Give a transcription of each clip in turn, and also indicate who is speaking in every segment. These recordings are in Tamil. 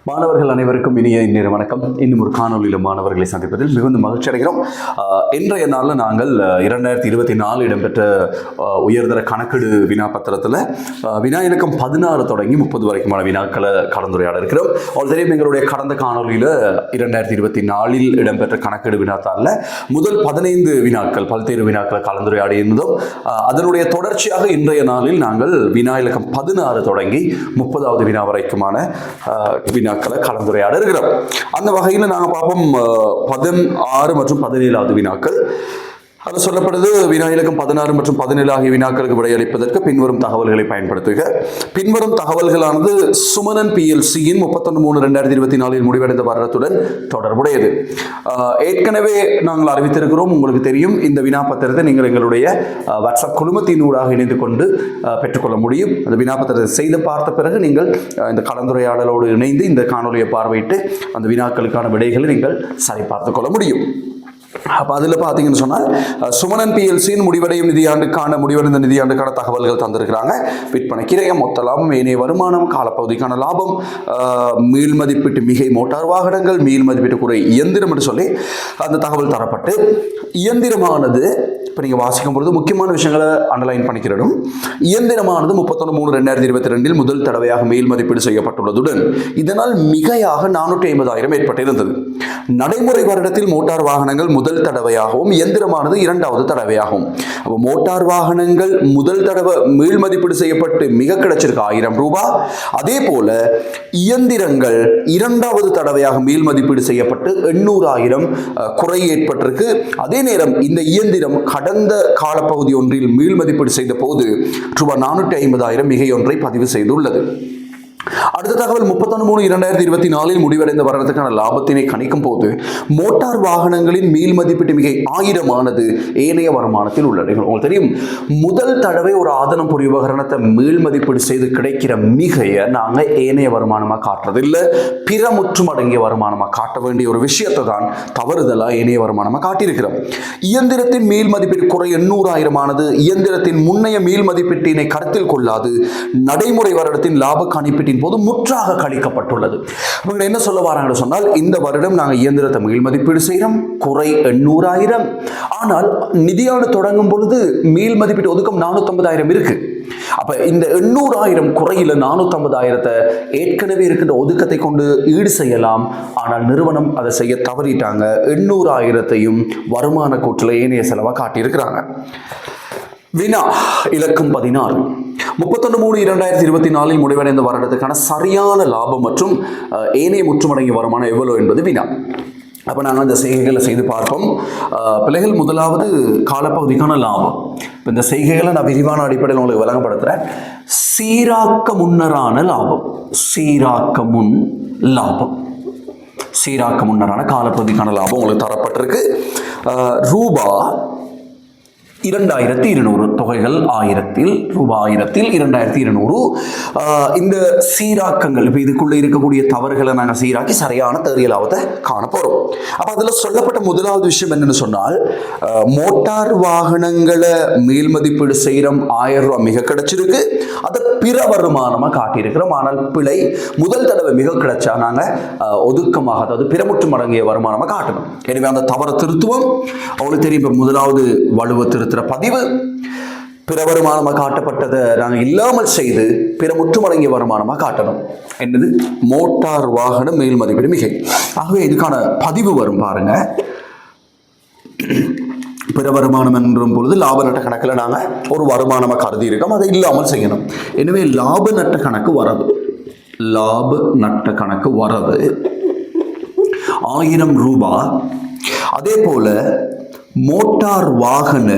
Speaker 1: மாணவர்கள் அனைவருக்கும் இனிய இந்நேர வணக்கம். இன்னும் ஒரு காணொலியில் மாணவர்களை சந்திப்பதில் மிகுந்த மகிழ்ச்சி அடைகிறோம். இன்றைய நாளில் நாங்கள் 2024 இடம்பெற்ற உயர்தர கணக்கெடு வினாப்பத்திரத்தில் வினா இலக்கம் 16 தொடங்கி 30 வரைக்குமான வினாக்களை கலந்துரையாட இருக்கிறோம். தெரியும், எங்களுடைய கடந்த காணொலியில் 2024 இடம்பெற்ற கணக்கெடு வினாத்தாளில் முதல் 15 வினாக்கள் பல்வேறு வினாக்களை கலந்துரையாடி இருந்தோம். அதனுடைய தொடர்ச்சியாக இன்றைய நாளில் நாங்கள் வினா இலக்கம் 16 தொடங்கி 30வது வினா வரைக்குமான வினாக்களை கலந்துரையாட இருக்கிறோம். அந்த வகையில் நாங்கள் பார்ப்போம் 16 மற்றும் 17வது வினாக்கள். அது சொல்லப்படுது, வினா இலக்கம் 16 மற்றும் 17 ஆகிய வினாக்களுக்கு விடையளிப்பதற்கு பின்வரும் தகவல்களை பயன்படுத்துக. பின்வரும் தகவல்களானது சுமனன் PLCயின் 31/3/2024 முடிவடைந்த வருடத்துடன் தொடர்புடையது. ஏற்கனவே நாங்கள் அறிவித்திருக்கிறோம், உங்களுக்கு தெரியும். இந்த வினாப்பத்திரத்தை நீங்கள் எங்களுடைய வாட்ஸ்அப் குழுமத்தின் ஊடாக இணைந்து கொண்டு பெற்றுக்கொள்ள முடியும். அந்த வினாப்பத்திரத்தை செய்து பார்த்த பிறகு நீங்கள் இந்த கலந்துரையாடலோடு இணைந்து இந்த காணொலியை பார்வையிட்டு அந்த வினாக்களுக்கான விடைகளை நீங்கள் சரிபார்த்து கொள்ள முடியும். அப்போ அதில் பார்த்தீங்கன்னு சொன்னால் சுமனன் PLCயின் முடிவடைந்த நிதியாண்டுக்கான தகவல்கள் தந்திருக்கிறாங்க. விற்பனை கிரயம், மொத்த லாபம், ஏனைய வருமானம், காலப்பகுதிக்கான லாபம், மீள் மதிப்பீட்டு மிகை மோட்டார் வாகனங்கள், மீள் மதிப்பீட்டு குறை இயந்திரம் என்று சொல்லி அந்த தகவல் தரப்பட்டு, இயந்திரமானது இப்போ நீங்கள் வாசிக்கும் பொழுது முக்கியமான விஷயங்களை அண்டர்லைன் பண்ணிக்கிறோம். இயந்திரமானது 31/3/2022 முதல் தடவையாக மேல் மதிப்பீடு செய்யப்பட்டுள்ளதுடன் இதனால் மிகையாக 450,000 ஏற்பட்டிருந்தது. நடைமுறை வருடத்தில் மோட்டார் வாகனங்கள் முதல் தடவையாகவும் இயந்திரமானது இரண்டாவது தடவையாகும். அப்போ மோட்டார் வாகனங்கள் முதல் தடவை மேல் மதிப்பீடு செய்யப்பட்டு மிக கிடைச்சிருக்கு 1000 ரூபாய். அதே போல இயந்திரங்கள் இரண்டாவது தடவையாக மேல் மதிப்பீடு செய்யப்பட்டு 800,000 குறை ஏற்பட்டிருக்கு. அதே நேரம் இந்த இயந்திரம் கடந்த காலப்பகுதி ஒன்றில் மீள் மதிப்பீடு செய்த போது ரூபாய் 450,000 மிகை ஒன்றை பதிவு செய்துள்ளது. அடுத்த தகவல் 31/3/2024 முடிவடைந்த வருடத்துக்கான லாபத்தினை கணிக்கும் போது மோட்டார் வாகனங்களின் மீள் மதிப்பீட்டு மிகை 1000 ஆனது ஏனைய வருமானத்தில் உள்ளது. உங்களுக்கு தெரியும், முதல் தடவை ஒரு ஆதனம் பொறி உபகரணத்தை மீள் மதிப்பீடு செய்து கிடைக்கிற மிகையை நாங்கள் ஏனைய வருமானமாக காட்டுறதில்லை, பிற முற்றும் அடங்கிய வருமானமாக காட்ட வேண்டிய ஒரு விஷயத்தை தான் தவறுதலாக ஏனைய வருமானமாக காட்டியிருக்கிறோம். இயந்திரத்தின் மீள் மதிப்பீடு குறை 800,000 ஆனது இயந்திரத்தின் முன்னைய மீள் மதிப்பீட்டினை கருத்தில் கொள்ளாது நடைமுறை வருடத்தின் லாப கணிப்பீட்டு போது முற்றாக கழிக்கப்பட்டுள்ளது. அவங்க என்ன சொல்ல வராங்க சொன்னால், இந்த வருடம் நாங்கள் இயந்திரத்தை மீள் மதிப்பீடு செய்கிறோம், குறை 800,000. ஆனால் நிதியாண்டு தொடங்கும் பொழுது மீள் மதிப்பீட்டு ஒதுக்கம் 450,000 இருக்கு. அப்ப இந்த 800,000 குறையில 450,000 ஏற்கனவே இருக்கின்ற ஒதுக்கத்தை கொண்டு ஈடு செய்யலாம். ஆனால் நிறுவனம் அதை செய்ய தவறிட்டாங்க. 800,000 வருமான கூற்றுல ஏனைய செலவா காட்டியிருக்கிறாங்க. வினா இலக்கம் 16 31/3/2024 முடிவடைந்த வருடத்துக்கான சரியான லாபம் மற்றும் ஏனைய முற்றுமடங்கிய வருமானம் எவ்வளவு என்பது வினா. அப்போ நாங்கள் இந்த செய்கைகளை செய்து பார்ப்போம். பிள்ளைகள், முதலாவது காலப்பகுதிக்கான லாபம். இப்போ இந்த செய்கைகளை நான் விரிவான அடிப்படையில் உங்களுக்கு விளங்கப்படுத்துகிறேன். சீராக்க முன்னரான லாபம், சீராக்க முன் லாபம், சீராக்க முன்னரான காலப்பகுதிக்கான லாபம் உங்களுக்கு தரப்பட்டிருக்கு. ரூபாய் 2200, தொகைகள் 1000, ரூபாய் 1000, 2200. இந்த சீராக்கங்கள், இப்போ இதுக்குள்ளே இருக்கக்கூடிய தவறுகளை நாங்கள் சீராக்கி சரியான தேறிய லாபத்தை காண போகிறோம். அப்போ அதில் சொல்லப்பட்ட முதலாவது விஷயம் என்னன்னு சொன்னால், மோட்டார் வாகனங்களை மேல் மதிப்பீடு செய்கிறோம், 1000 ரூபாய் மிக கிடைச்சிருக்கு, அதை பிற வருமானமாக காட்டியிருக்கிறோம். ஆனால் பிழை, முதல் தடவை மிக கிடைச்சா நாங்கள் ஒதுக்கமாக, அதாவது பிறமுற்று மடங்கிய வருமானமாக காட்டணும். எனவே அந்த தவறு திருத்துவம் அவங்களுக்கு தெரியும். இப்போ முதலாவது வலுவ திருத்துற பதிவு, பிற வருமானமாக காட்டப்பட்டதை நாங்கள் இல்லாமல் செய்து பிற முற்றுமடங்கிய வருமானமாக காட்டணும். என்னது? மோட்டார் வாகன மேல் மதிப்பீடு மிகை. ஆகவே இதுக்கான பதிவு வரும் பாருங்க. பிற வருமானம் என்றும் பொழுது லாப நட்ட கணக்கில் நாங்கள் ஒரு வருமானமாக கருதி இருக்கோம், அதை இல்லாமல் செய்யணும். எனவே லாப நட்ட கணக்கு வரவு, லாப நட்ட கணக்கு வரவு 1000 ரூபாய். அதே போல மோட்டார் வாகன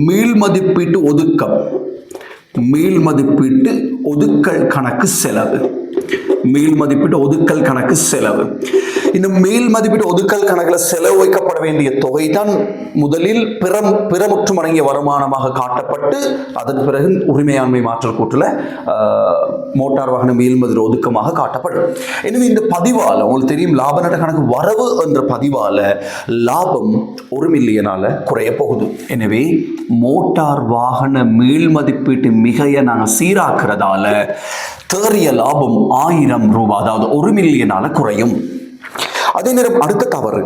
Speaker 1: மீள் மதிப்பீட்டு ஒதுக்கம், மீள் மதிப்பீட்டு ஒதுக்கல் கணக்கு செலவு, மீள் மதிப்பீட்டு ஒதுக்கல் கணக்கு செலவு. இந்த மேல் மதிப்பீட்டு ஒதுக்கல் கணக்கில் செலவு வைக்கப்பட வேண்டிய தொகை தான் முதலில் பிறமுற்றும் அடங்கிய வருமானமாக காட்டப்பட்டு அதன் பிறகு உரிமையாண்மை மாற்றல் கூற்றில் மோட்டார் வாகன மேல் மதிப்பீடு ஒதுக்கமாக காட்டப்படும். எனவே இந்த பதிவால் உங்களுக்கு தெரியும், லாப நட்ட கணக்கு வரவு என்ற பதிவால் லாபம் 1 மில்லியனால குறைய போகுது. எனவே மோட்டார் வாகன மேல் மதிப்பீட்டு மிகையை நாங்கள் சீராக்குறதால தேறிய லாபம் 1000 ரூபாய், அதாவது 1 மில்லியனால குறையும். அதே நேரம் அடுத்த தவறு,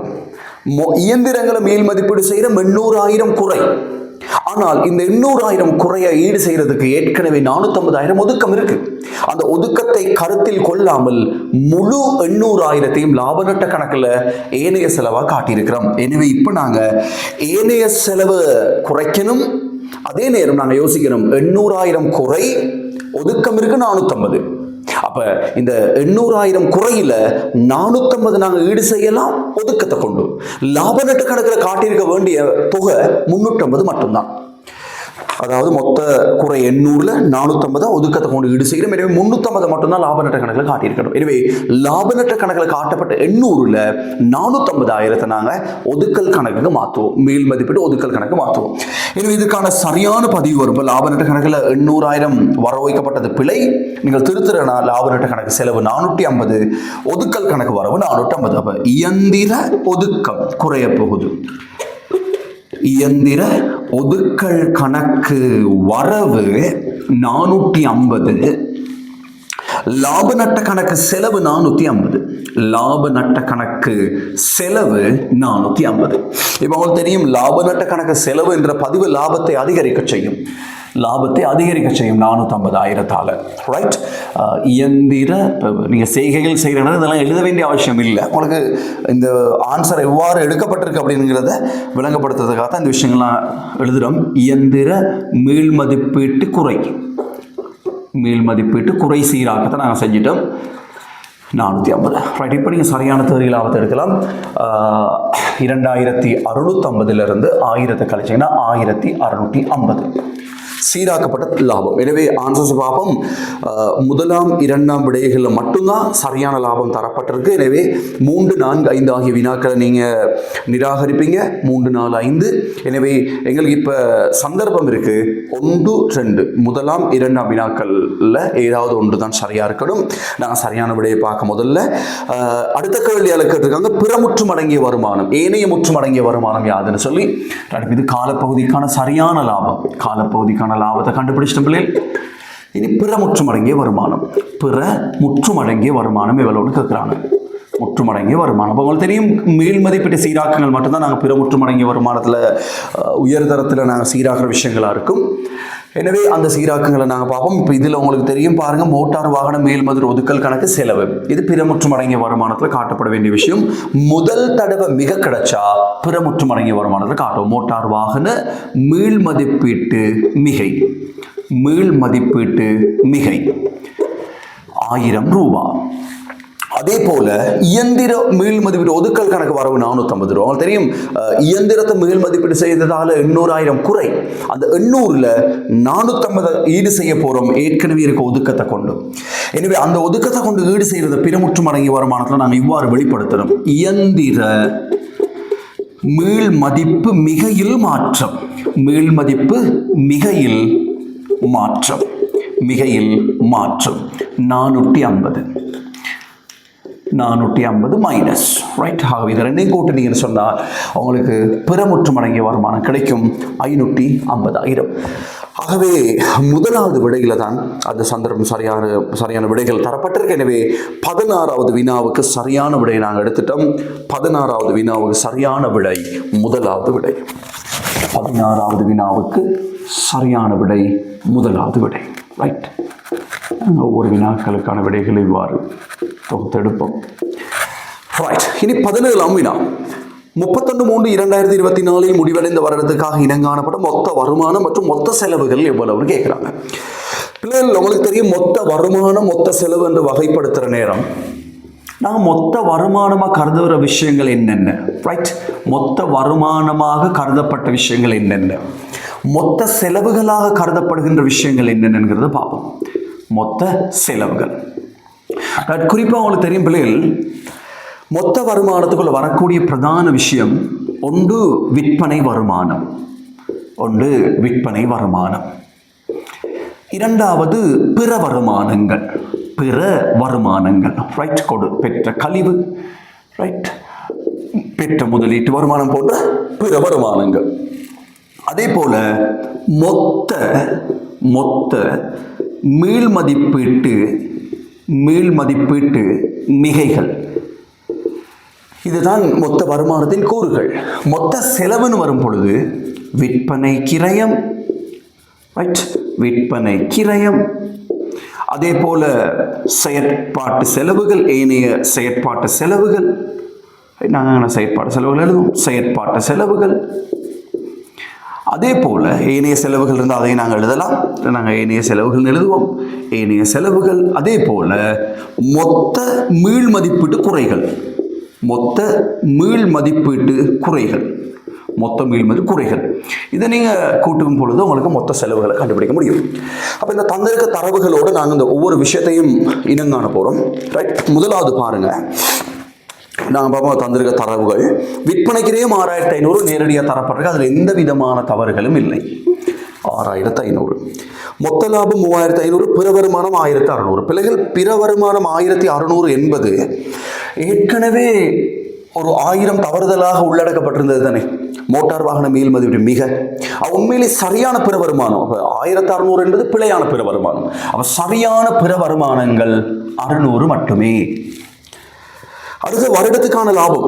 Speaker 1: இயந்திரங்களை மேல் மதிப்பீடு செய்யற 800,000 குறை. ஆனால் இந்த 800,000 குறைய ஈடு செய்யறதுக்கு ஏற்கனவே 450,000 ஒதுக்கம் இருக்கு. அந்த ஒதுக்கத்தை கருத்தில் கொள்ளாமல் முழு 800,000 லாப நட்ட கணக்குல ஏனைய செலவா காட்டியிருக்கிறோம். எனவே இப்ப நாங்க ஏனைய செலவு குறைக்கணும். அதே நேரம் நாங்க யோசிக்கணும், 800,000 குறை, ஒதுக்கம் இருக்கு 450. அப்ப இந்த 800,000 குறையில 450 நாங்க ஈடு செய்யலாம் ஒதுக்கத்தை கொண்டு. லாப நட்ட கணக்கில் காட்டியிருக்க வேண்டிய தொகை 350 மட்டும்தான். அதாவது மொத்த குறை 800ல 450 ஒதுக்கத்தை கொண்டு ஈடு செய்கிறோம். எனவே 350 மட்டும்தான் லாப நட்ட கணக்கில் காட்டியிருக்கணும். எனவே லாப நட்ட கணக்கில் காட்டப்பட்ட 800ல 450,000 நாங்க ஒதுக்கல் கணக்குக்கு மாற்றுவோம், மேல் மதிப்பீடு ஒதுக்கல் கணக்கு மாற்றுவோம். எனவே இதுக்கான சரியான பதிவு வரும். லாப நட்ட கணக்கில் 800,000 வர வைக்கப்பட்டது பிழை, நீங்கள் திருத்துறனா லாப நட்ட கணக்கு செலவு 450, ஒதுக்கல் கணக்கு வரவு 450. அப்ப இயந்திர ஒதுக்கம் குறைய போகுது. இயந்திர ஒதுக்கல் கணக்கு வரவு 450, லாப நட்ட கணக்கு செலவு 450. லாப நட்ட கணக்கு செலவு 450. இப்ப உங்களுக்கு தெரியும், லாப நட்ட கணக்கு செலவு என்ற பதிவு லாபத்தை அதிகரிக்க செய்யும். 450,000 ரைட். இயந்திர நீங்க செய்கைகள் செய்யறது இதெல்லாம் எழுத வேண்டிய அவசியம் இல்லை. உங்களுக்கு இந்த ஆன்சர் எவ்வாறு எடுக்கப்பட்டிருக்கு அப்படிங்கிறத விளங்கப்படுத்துறதுக்காக தான் இந்த விஷயங்கள்லாம் எழுதுறோம். இயந்திர மீள் மதிப்பீட்டு குறை, மீள் மதிப்பீட்டு குறை சீராக்கத்தை நாங்கள் செஞ்சிட்டோம் 450. ரைட். இப்போ நீங்கள் சரியான தேர்வு லாபத்தை எடுக்கலாம். 2650 1000 கழிச்சிங்கன்னா 1650 சீராக்கப்பட்ட லாபம். எனவே ஆன்சர்ஸ் பார்ப்போம். முதலாம் 2ஆம் விடைகளில் மட்டும்தான் சரியான லாபம் தரப்பட்டிருக்கு. எனவே 3, 4, 5 ஆகிய வினாக்களை நீங்கள் நிராகரிப்பீங்க. 3, 4, 5. எனவே எங்களுக்கு இப்போ சந்தர்ப்பம் இருக்கு 1, 2 முதலாம் 2ஆம் வினாக்களில் ஏதாவது ஒன்று தான் சரியாக இருக்கணும். நாங்கள் சரியான விடையை பார்க்க முதல்ல அடுத்த கேள்வியால் கேட்டிருக்காங்க, பிற முற்றும் அடங்கிய வருமானம், ஏனைய முற்றும் அடங்கிய வருமானம் யாதுன்னு சொல்லி. இது காலப்பகுதிக்கான சரியான லாபம். காலப்பகுதிக்கான லாபத்தை கண்டுபிடிச்சிட்ட பிள்ளைகள். இனி பிற முற்றும் அடங்கிய வருமானம், பிற முற்றும் அடங்கிய வருமானம் எவ்வளவுன்னு கேட்குறாங்க. முற்றுமடங்கிய வருமானம் உங்களுக்கு தெரியும், மேல் மதிப்பீட்டு சீராக்கங்கள் மட்டும்தான் நாங்கள் பிற முற்றுமடங்கிய வருமானத்தில் உயர்தரத்தில் நாங்கள் சீராக்கிற விஷயங்களாக இருக்கும். எனவே அந்த சீராக்கங்களை நாங்கள் பார்ப்போம். இப்போ இதில் உங்களுக்கு தெரியும் பாருங்க, மோட்டார் வாகன மேல் மதிப்பு ஒதுக்கல் கணக்கு செலவு, இது பிற முற்றுமடங்கிய வருமானத்தில் காட்டப்பட வேண்டிய விஷயம். முதல் தடவை மிக கிடைச்சா பிற முற்றுமடங்கிய வருமானத்தில் காட்டும். மோட்டார் வாகன மீள் மதிப்பீட்டு மிகை, மீள் மதிப்பீட்டு மிகை 1000 ரூபாய். அதே போல இயந்திர மீள் மதிப்பீடு ஒதுக்கல் கணக்கு வரவு 450 ரூபாய். உங்களுக்கு தெரியும், இயந்திரத்தை மீள் மதிப்பீடு செய்ததால 800,000 குறை. அந்த 800ல 450 ஈடு செய்ய போறோம் ஏற்கனவே இருக்க ஒதுக்கத்தை கொண்டு. எனவே அந்த ஒதுக்கத்தை கொண்டு ஈடு செய்யறத பிறமுற்றும் அடங்கிய வருமானத்தில் நாங்கள் இவ்வாறு வெளிப்படுத்தணும். இயந்திர மீள் மதிப்பு மிகையில் மாற்றம், மீள் மதிப்பு மிகையில் மாற்றம், மிகையில் மாற்றம் 450 மைனஸ். ரைட். ஆகவே இது ரெண்டையும் கூட்டினீங்கன்னு சொன்னால் உங்களுக்கு பிறமுற்றும் அடங்கிய வருமானம் கிடைக்கும் 550,000. ஆகவே முதலாவது விடையில தான் அந்த சந்தர்ப்பம் சரியான விடைகள் தரப்பட்டிருக்கு. எனவே 16வது வினாவுக்கு சரியான விடையை நாங்கள் எடுத்துட்டோம். 16வது வினாவுக்கு சரியான விடை முதலாவது விடை. 16வது வினாவுக்கு சரியான விடை முதலாவது விடை. ரைட். ஒவ்வொரு வினாக்களுக்கான விடைகளை இவ்வாறு தொகுத்தெடுப்போம். ரைட். இனி 17ஆம் வினா. 31/3/2024 முடிவடைந்த வருடத்துக்காக இனங்காணப்பட்ட மொத்த வருமானம் மற்றும் மொத்த செலவுகள் எவ்வளவுன்னு கேட்குறாங்க. பிள்ளைகள் உங்களுக்கு தெரியும், மொத்த வருமானம் மொத்த செலவு என்று வகைப்படுத்துகிற நேரம் நாங்கள் மொத்த வருமானமாக கருதுகிற விஷயங்கள் என்னென்ன, ரைட், மொத்த வருமானமாக கருதப்பட்ட விஷயங்கள் என்னென்ன, மொத்த செலவுகளாக கருதப்படுகின்ற விஷயங்கள் என்னென்னங்கிறத பார்ப்போம். மொத்த செலவுகள் குறிப்பாக உங்களுக்கு தெரியும் பிள்ளைகள், மொத்த வருமானத்துக்குள்ள வரக்கூடிய பிரதான விஷயம் ஒன்று விற்பனை வருமானம், ஒன்று விற்பனை வருமானம், இரண்டாவது பிற வருமானங்கள், பிற வருமானங்கள், ரைட், பெற்ற கழிவு, ரைட், பெற்ற முதலீட்டு வருமானம் போன்ற பிற வருமானங்கள். அதே போல மொத்த மீள் மதிப்பீட்டு மீள் மதிப்பீட்டு மிகைகள். இதுதான் மொத்த வருமானத்தின் கூறுகள். மொத்த செலவுன்னு வரும் பொழுது விற்பனை கிரயம், ரைட், விற்பனை கிரயம், அதே போல செயற்பாட்டு செலவுகள், ஏனைய செயற்பாட்டு செலவுகள், நாங்கள் செயற்பாட்டு செலவுகள் எழுதுவோம், செயற்பாட்டு செலவுகள். அதே போல ஏனைய செலவுகள் இருந்தால் அதை நாங்கள் எழுதலாம், நாங்கள் ஏனைய செலவுகள் எழுதுவோம், ஏனைய செலவுகள். அதே போல மொத்த மீள் மதிப்பீட்டு குறைகள், மொத்த மீள் மதிப்பீட்டு குறைகள், மொத்த மீள் மதிப்பு குறைகள். இதை நீங்கள் கூட்டும் பொழுது உங்களுக்கு மொத்த செலவுகளை கண்டுபிடிக்க முடியும். அப்போ இந்த தந்திருக்க தரவுகளோடு நாங்கள் இந்த ஒவ்வொரு விஷயத்தையும் இனங்காண போகிறோம். ரைட், முதலாவது பாருங்கள், நாங்கள் பார்ப்போம் தந்திருக்க தரவுகள். விற்பனைக்கிறையும் 6500 நேரடியாக தரப்பட்டிருக்கு, அதில் எந்த விதமான தவறுகளும் இல்லை. 6500. மொத்த லாபம் 3500, பிற வருமானம் 1600. பிள்ளைகள், பிற வருமானம் 1600 என்பது ஏற்கனவே ஒரு 1000 தவறுதலாக உள்ளடக்கப்பட்டிருந்தது தானே. மோட்டார் வாகன மீள் மதிப்பீடு மிக உண்மையிலே சரியான பிற வருமானம். 1600 என்பது பிழையான பிற வருமானம். அப்ப சரியான பிற வருமானங்கள் 600 மட்டுமே. அடுத்த வருடத்துக்கான லாபம்,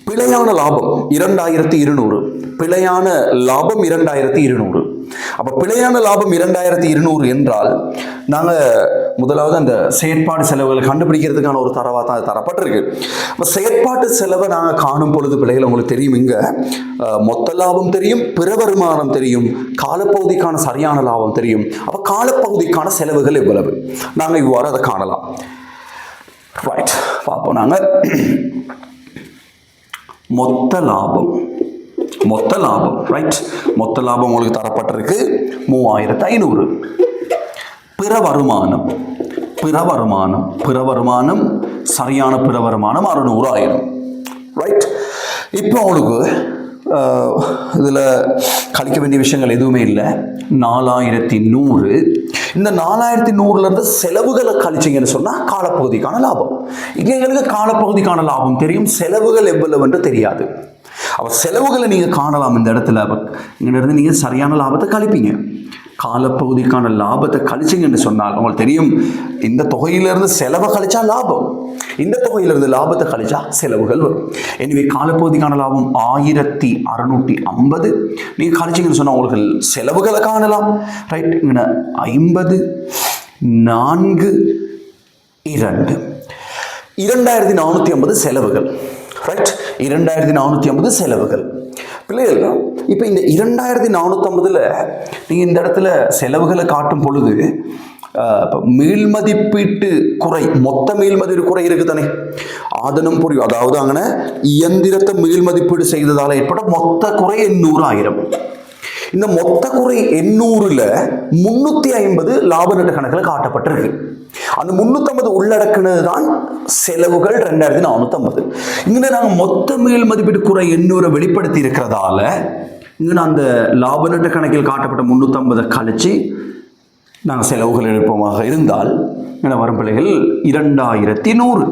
Speaker 1: பிழையான லாபம் 2200, பிழையான லாபம் 2200. அப்ப பிழையான லாபம் 2200 என்றால் நாங்கள் முதலாவது அந்த செயற்பாடு செலவுகளை கண்டுபிடிக்கிறதுக்கான ஒரு தரவா தான் அது தரப்பட்டிருக்கு. அப்போ செயற்பாட்டு செலவை நாங்கள் காணும் பொழுது பிள்ளைகள் உங்களுக்கு தெரியும், இங்கே மொத்த லாபம் தெரியும், பிற வருமானம் தெரியும், காலப்பகுதிக்கான சரியான லாபம் தெரியும். அப்போ காலப்பகுதிக்கான செலவுகள் எவ்வளவு நாங்கள் இவ்வாறு அதை காணலாம். ரைட், பார்ப்போம். நாங்கள் மொத்த லாபம், மொத்த லாபம், ரைட், மொத்த லாபம் உங்களுக்கு தரப்பட்டிருக்கு 3500. பிற வருமானம், பிற வருமானம், பிற வருமானம் சரியான பிற வருமானம் 600,000. ரைட், இப்போ உங்களுக்கு இதில் கழிக்க வேண்டிய விஷயங்கள் எதுவுமே இல்லை. 4100. இந்த 4100 செலவுகளை கழிச்சிங்கன்னு சொன்னால் காலப்பகுதிக்கான லாபம். இங்கே எங்களுக்கு காலப்பகுதிக்கான லாபம் தெரியும், செலவுகள் எவ்வளவு என்று தெரியாது. அப்போ செலவுகளை நீங்கள் காணலாம் இந்த இடத்துல. இங்கிருந்து நீங்கள் சரியான லாபத்தை கழிப்பீங்க. காலப்பகுதிக்கான லாபத்தை கழிச்சிங்கன்னு சொன்னால் உங்களுக்கு தெரியும், இந்த தொகையிலிருந்து செலவை கழிச்சா லாபம், இந்த தொகையிலிருந்து லாபத்தை கழிச்சா செலவுகள் வரும். எனவே காலப்பகுதிக்கான லாபம் 1650. நீங்கள் கழிச்சிங்கன்னு சொன்னால் உங்களுக்கு செலவுகளை காணலாம். ரைட், இங்கே 50 4 2 2450 செலவுகள். ரைட், 2450 செலவுகள். பிள்ளைகள், இப்போ இந்த 2450 நீங்கள் இந்த இடத்துல செலவுகளை காட்டும் பொழுது மீள் மதிப்பீட்டு குறை, மொத்த மீள் மதிப்பீட்டு குறை இருக்கு தானே, அதனும் புரியும். அதாவது அங்கே இயந்திரத்தை மீள் மதிப்பீடு செய்ததால் ஏற்பட்ட மொத்த குறை 800,000. இந்த மொத்த குறை 800ல் 350 லாப நட்ட கணக்கில் காட்டப்பட்டிருக்கு. அந்த 350 உள்ளடக்கினது தான் செலவுகள் 2450. இங்கே நாங்கள் மொத்த மீள் மதிப்பீட்டு குறை 800 வெளிப்படுத்தி இருக்கிறதால இங்கே அந்த லாப நட்ட கணக்கில் காட்டப்பட்ட 350 கழிச்சு நாங்கள் செலவுகள் எழுப்பமாக இருந்தால் என்ன வரும் பிள்ளைகள்? 2100.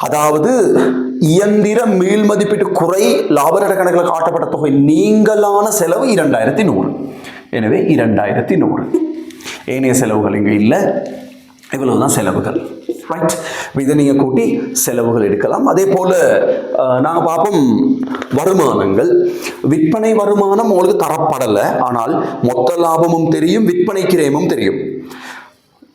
Speaker 1: அதாவது இயந்திர மீள் மதிப்பீட்டு குறை லாப நட்ட கணக்கில் காட்டப்பட்ட தொகை நீங்களான செலவு 2100. எனவே 2100. ஏனைய செலவுகள் இங்கே இல்லை. இவ்வளவுதான் செலவுகள். ரைட், இதை நீங்கள் கூட்டி செலவுகள் எடுக்கலாம். அதே போல் நாங்கள் பார்ப்போம் வருமானங்கள். விற்பனை வருமானம் உங்களுக்கு தரப்படலை, ஆனால் மொத்த லாபமும் தெரியும், விற்பனை கிரயமும் தெரியும்.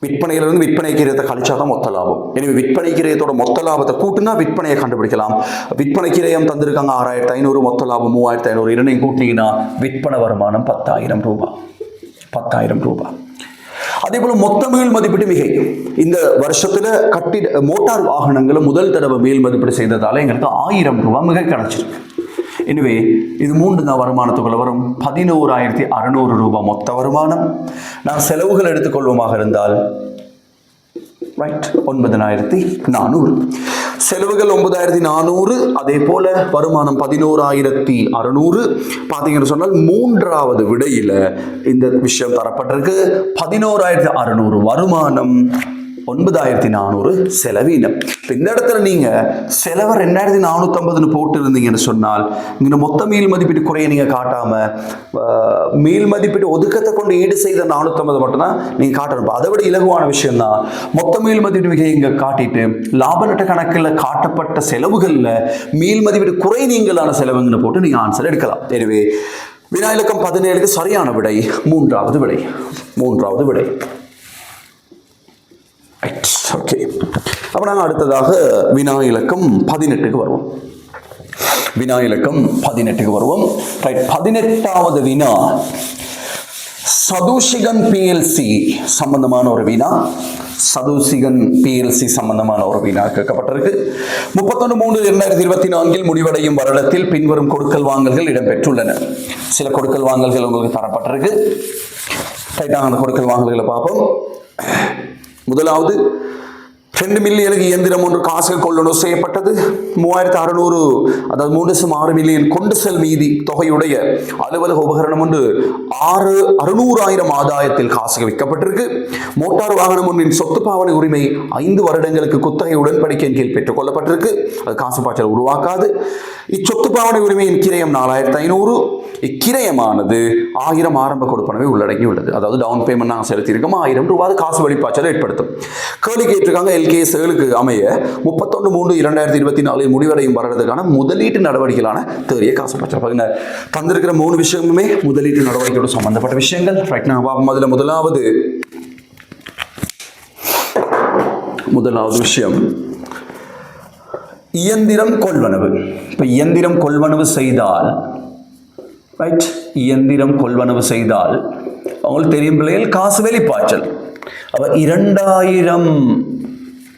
Speaker 1: விற்பனையிலிருந்து விற்பனை கிரயத்தை கழிச்சா தான் மொத்த லாபம். எனவே விற்பனை கிரயத்தோட மொத்த லாபத்தை கூட்டினா விற்பனையை கண்டுபிடிக்கலாம். விற்பனை கிரயம் தந்திருக்காங்க 6500, மொத்த லாபம் 3500. இரண்டையும் கூட்டிங்கன்னா விற்பனை வருமானம் 10,000 ரூபாய். 10,000 ரூபாய். அதே போல மொத்த மீள் மதிப்பீட்டு மிகை. இந்த வருஷத்துல மோட்டார் வாகனங்களை முதல் தடவை மீள் மதிப்பீடு செய்ததால எங்களுக்கு 1000 ரூபாய் மிகை கிடைச்சிருக்கு. எனவே இது 3 தான் வருமானத்துக்குள்ள வரும். 11,600 ரூபாய் மொத்த வருமானம். நான் செலவுகள் எடுத்துக்கொள்வோமாக இருந்தால் ரைட் 9,400. செலவுகள் 9,400. அதே போல வருமானம் 11,600. பார்த்தீங்கன்னு சொன்னால் 3வது விடையில இந்த விஷயம் தரப்பட்டிருக்கு. 11,600 வருமானம், 9400 செலவீனம். இந்த இடத்துல நீங்க செலவை 2450 போட்டு இருந்தீங்கன்னு சொன்னால் இங்க மொத்த மீள் மதிப்பீட்டு குறைய நீங்க காட்டாம மீள் மதிப்பீட்டு ஒதுக்கத்தை கொண்டு ஈடு செய்த 450 மட்டும்தான் நீங்க காட்டணும். அதை விட இலகுவான விஷயம் தான் மொத்த மீள் மதிப்பீட்டு மிகை இங்க காட்டிட்டு லாப நட்ட கணக்கில் காட்டப்பட்ட செலவுகள்ல மீள் மதிப்பீட்டு குறை நீங்களான செலவுங்கன்னு போட்டு நீங்க ஆன்சர் எடுக்கலாம். எனவே வினா இலக்கம் 17க்கு சரியான விடை மூன்றாவது விடை. ஓகே, அப்ப நாங்கள் அடுத்ததாக வினா இலக்கம் 18க்கு வருவோம். வினா இலக்கம் 18க்கு வருவோம். ரைட், 18வது வினா சதுசிகன் பிஎல்சி சம்பந்தமான ஒரு வினா. சதுசிகன் பிஎல்சி சம்பந்தமான ஒரு வினா கேட்கப்பட்டிருக்கு. 31/3/2024 முடிவடையும் வருடத்தில் பின்வரும் கொடுக்கல் வாங்கல்கள் இடம்பெற்றுள்ளன. சில கொடுக்கல் வாங்கல்கள் உங்களுக்கு தரப்பட்டிருக்கு. அந்த கொடுக்கல் வாங்கல்களை பார்ப்போம். முதலாவது 2 மில்லியனுக்கு இயந்திரம் ஒன்று காசு கொள்ளணும் செய்யப்பட்டது. 3600 அதாவது 3.6 மில்லியன் கொண்டு செல் மீதி தொகையுடைய அலுவலக உபகரணம் ஒன்று 600,000 ஆதாயத்தில் காசுக்கு விற்கப்பட்டிருக்கு. மோட்டார் வாகனம் ஒன்றின் சொத்து பாவனை உரிமை 5 வருடங்களுக்கு குத்தகை உடன்படிக்கையின் கீழ் பெற்றுக் கொள்ளப்பட்டிருக்கு. அது காசு பாய்ச்சல் உருவாக்காது. இச்சொத்து பாவனை உரிமையின் கிரயம் 4500. இக்கிரயமானது 1000 ஆரம்ப கொடுப்பனவை உள்ளடங்கி உள்ளது. அதாவது டவுன் பேமெண்ட் நாங்கள் செலுத்தியிருக்கோம், 1000 ரூபாய் காசு வெளிப்பாய்ச்சல் ஏற்படுத்தும். கேள்வி கேட்டிருக்காங்க LKS 7க்கு அமைய 31/3/2024 முடிவடையும் வருடத்துக்கான முதலீட்டு நடவடிக்கைகளான தேறிய காசு பாய்ச்சல். தந்திருக்கிற 3 விஷயமுமே முதலீட்டு நடவடிக்கையோடு சம்பந்தப்பட்ட விஷயங்கள். ரைட், நாங்கள் பார்ப்போம். அதில் முதலாவது விஷயம் இயந்திரம் கொள்வனவு. இப்போ இயந்திரம் கொள்வனவு செய்தால் ரைட், இயந்திரம் கொள்வனவு செய்தால் அவங்களுக்கு தெரியும் பிள்ளைகள் காசு வெளிப்பாய்ச்சல். அப்ப 2000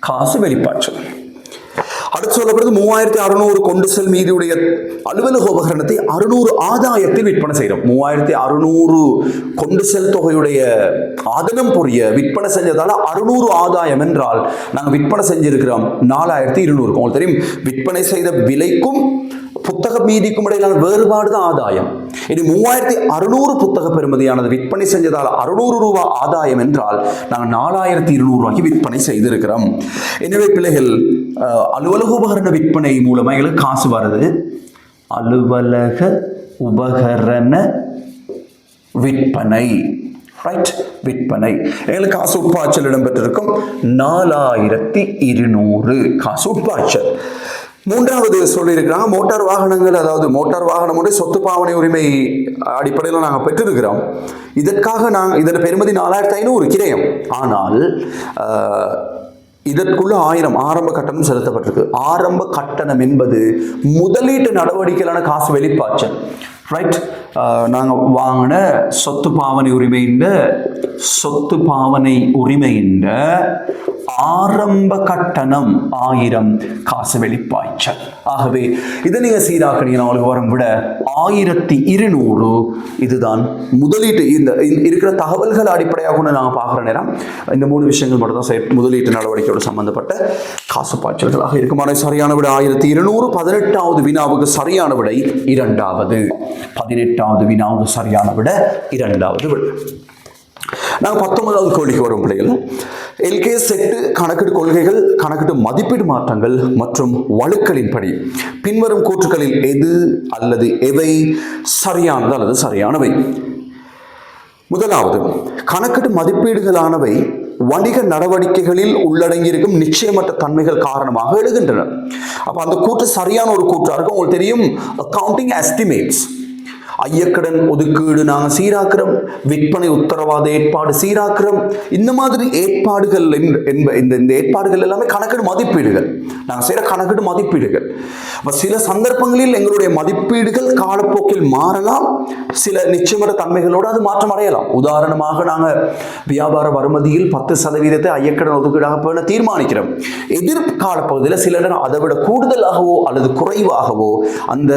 Speaker 1: காசு வெளிப்பாய்ச்சல். அடுத்து சொல்லப்படுது 3600 கொண்டு செல் மீதியுடைய அலுவலக உபகரணத்தை 600 ஆதாயத்தில் விற்பனை செய்யறோம். 3600 கொண்டு செல் தொகையுடைய ஆதனம் புரிய விற்பனை செஞ்சதால 600 ஆதாயம் என்றால் நாங்கள் விற்பனை செஞ்சிருக்கிறோம் 4200. உங்களுக்கு தெரியும் விற்பனை செய்த விலைக்கும் புத்தக மீதிக்கும் இடையிலான வேறுபாடு தான் ஆதாயம். இது 3600 புத்தக பெறுமதியானது விற்பனை செஞ்சதால் 600 ரூபாய் ஆதாயம் என்றால் நாங்கள் 4200 ரூபாய்க்கு விற்பனை செய்திருக்கிறோம். எனவே பிள்ளைகள் அலுவலக உபகரண விற்பனை மூலமா எங்களுக்கு காசு வருது. அலுவலக உபகரண விற்பனை ரைட், விற்பனை எங்களுக்கு காசு உட்பாய்ச்சல் இடம்பெற்றிருக்கும் 4200 காசு உட்பாய்ச்சல். மூன்றாவது சொல்லியிருக்கிறாங்க மோட்டார் வாகனங்கள், அதாவது மோட்டார் வாகனமுடைய சொத்து பாவனை உரிமை அடிப்படையில் நாங்கள் பெற்றிருக்கிறோம். இதற்காக நாங்கள் இதன் பெறுமதி 4500 கிரயம். ஆனால் இதற்குள்ள 1000 ஆரம்ப கட்டணம் செலுத்தப்பட்டிருக்கு. ஆரம்ப கட்டணம் என்பது முதலீட்டு நடவடிக்கையிலான காசு வெளிப்பாய்ச்சல். ரைட், நாங்கள் வாங்கின சொத்து பாவனை உரிமையின் ஆரம்ப கட்டணம் 1000 காசு வெளிப்பாய்ச்சல். ஆகவே இதை நீங்க சீராக்கணும் அவங்களுக்கு வரும் விட 1200. இதுதான் முதலீட்டு இந்த இருக்கிற தகவல்கள் அடிப்படையாக நாங்கள் பார்க்குற நேரம் இந்த 3 விஷயங்கள் மட்டும் தான் முதலீட்டு நடவடிக்கையோடு சம்பந்தப்பட்ட காசு பாய்ச்சல்களாக இருக்குமான சரியான விட 1200. 18வது வினாவுக்கு சரியான விடை 2வது. 18வது வினாவுக்கு சரியான விட 2வது விடை. நாங்கள் 19வது கேள்விக்கு வரும் பிள்ளைகள். LKS 8 கணக்கீடு கொள்கைகள், கணக்கீட்டு மதிப்பீடு மாற்றங்கள் மற்றும் வழுக்களின்படி பின்வரும் கூற்றுக்களில் எது அல்லது எவை சரியானது அல்லது சரியானவை? முதலாவது, கணக்கீட்டு மதிப்பீடுகளானவை வணிக நடவடிக்கைகளில் உள்ளடங்கியிருக்கும் நிச்சயமற்ற தன்மைகள் காரணமாக எழுகின்றன. அப்ப அந்த கூற்று சரியான ஒரு கூற்றா இருக்கும். உங்களுக்கு தெரியும் அக்கவுண்டிங் எஸ்டிமேட்ஸ், ஐயக்கடன் ஒதுக்கீடு நாங்கள் சீராக்கிறோம், விற்பனை உத்தரவாத ஏற்பாடு சீராக்கிறோம். இந்த மாதிரி ஏற்பாடுகள் இந்த ஏற்பாடுகள் எல்லாமே கணக்கீடு மதிப்பீடுகள், நாங்கள் செய்கிற கணக்கீடு மதிப்பீடுகள். சில சந்தர்ப்பங்களில் எங்களுடைய மதிப்பீடுகள் காலப்போக்கில் மாறலாம், சில நிச்சயமற்ற தன்மைகளோடு அது மாற்றம் அடையலாம். உதாரணமாக நாங்கள் வியாபார வருமதியில் 10% ஐயக்கடன் ஒதுக்கீடாக போன தீர்மானிக்கிறோம். எதிர்கால பகுதியில் சில நேரம் அதை விட கூடுதலாகவோ அல்லது குறைவாகவோ அந்த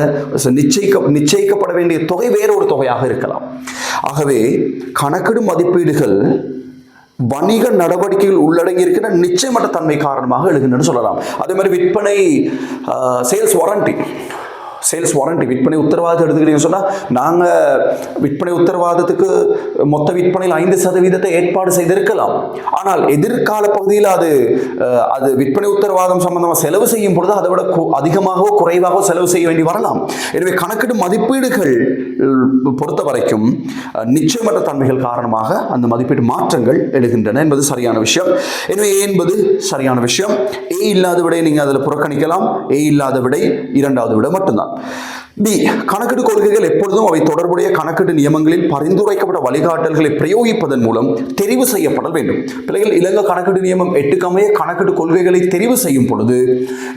Speaker 1: நிச்சயிக்கப்பட வேண்டிய தொகை வேறொரு தொகையாக இருக்கலாம். ஆகவே கணக்கீடு மதிப்பீடுகள் வணிக நடவடிக்கைகள் உள்ளடங்கி இருக்கிற நிச்சயமற்ற தன்மை காரணமாக எழுகின்றன சொல்லலாம். அதே மாதிரி விற்பனை சேல்ஸ் வாரண்டி, சேல்ஸ் வாரண்டி, விற்பனை உத்தரவாதம் எடுத்துக்கிட்டீங்கன்னு சொன்னால், நாங்கள் விற்பனை உத்தரவாதத்துக்கு மொத்த விற்பனையில் 5% ஏற்பாடு செய்திருக்கலாம். ஆனால் எதிர்கால பகுதியில் அது விற்பனை உத்தரவாதம் சம்பந்தமாக செலவு செய்யும் பொழுது அதை விட அதிகமாகவோ குறைவாகவோ செலவு செய்ய வேண்டி வரலாம். எனவே கணக்கீடு மதிப்பீடுகள் பொறுத்த வரைக்கும் நிச்சயமற்ற தன்மைகள் காரணமாக அந்த மதிப்பீடு மாற்றங்கள் எழுகின்றன என்பது சரியான விஷயம். எனவே ஏ என்பது சரியான விஷயம். ஏ இல்லாத விடை நீங்கள் அதில் புறக்கணிக்கலாம். ஏ இல்லாத விடை இரண்டாவது விடை மட்டும்தான். பி, கணக்கீடு கொள்கைகள் எப்பொழுதும் அவை தொடர்புடைய கணக்கீட்டு நியமங்களில் பரிந்துரைக்கப்பட்ட வழிகாட்டல்களை பிரயோகிப்பதன் மூலம் தெரிவு செய்யப்பட வேண்டும். பிள்ளைகள், இலங்கை கணக்கீடு நியமம் 8 அமைய கணக்கீட்டு கொள்கைகளை தெரிவு செய்யும் பொழுது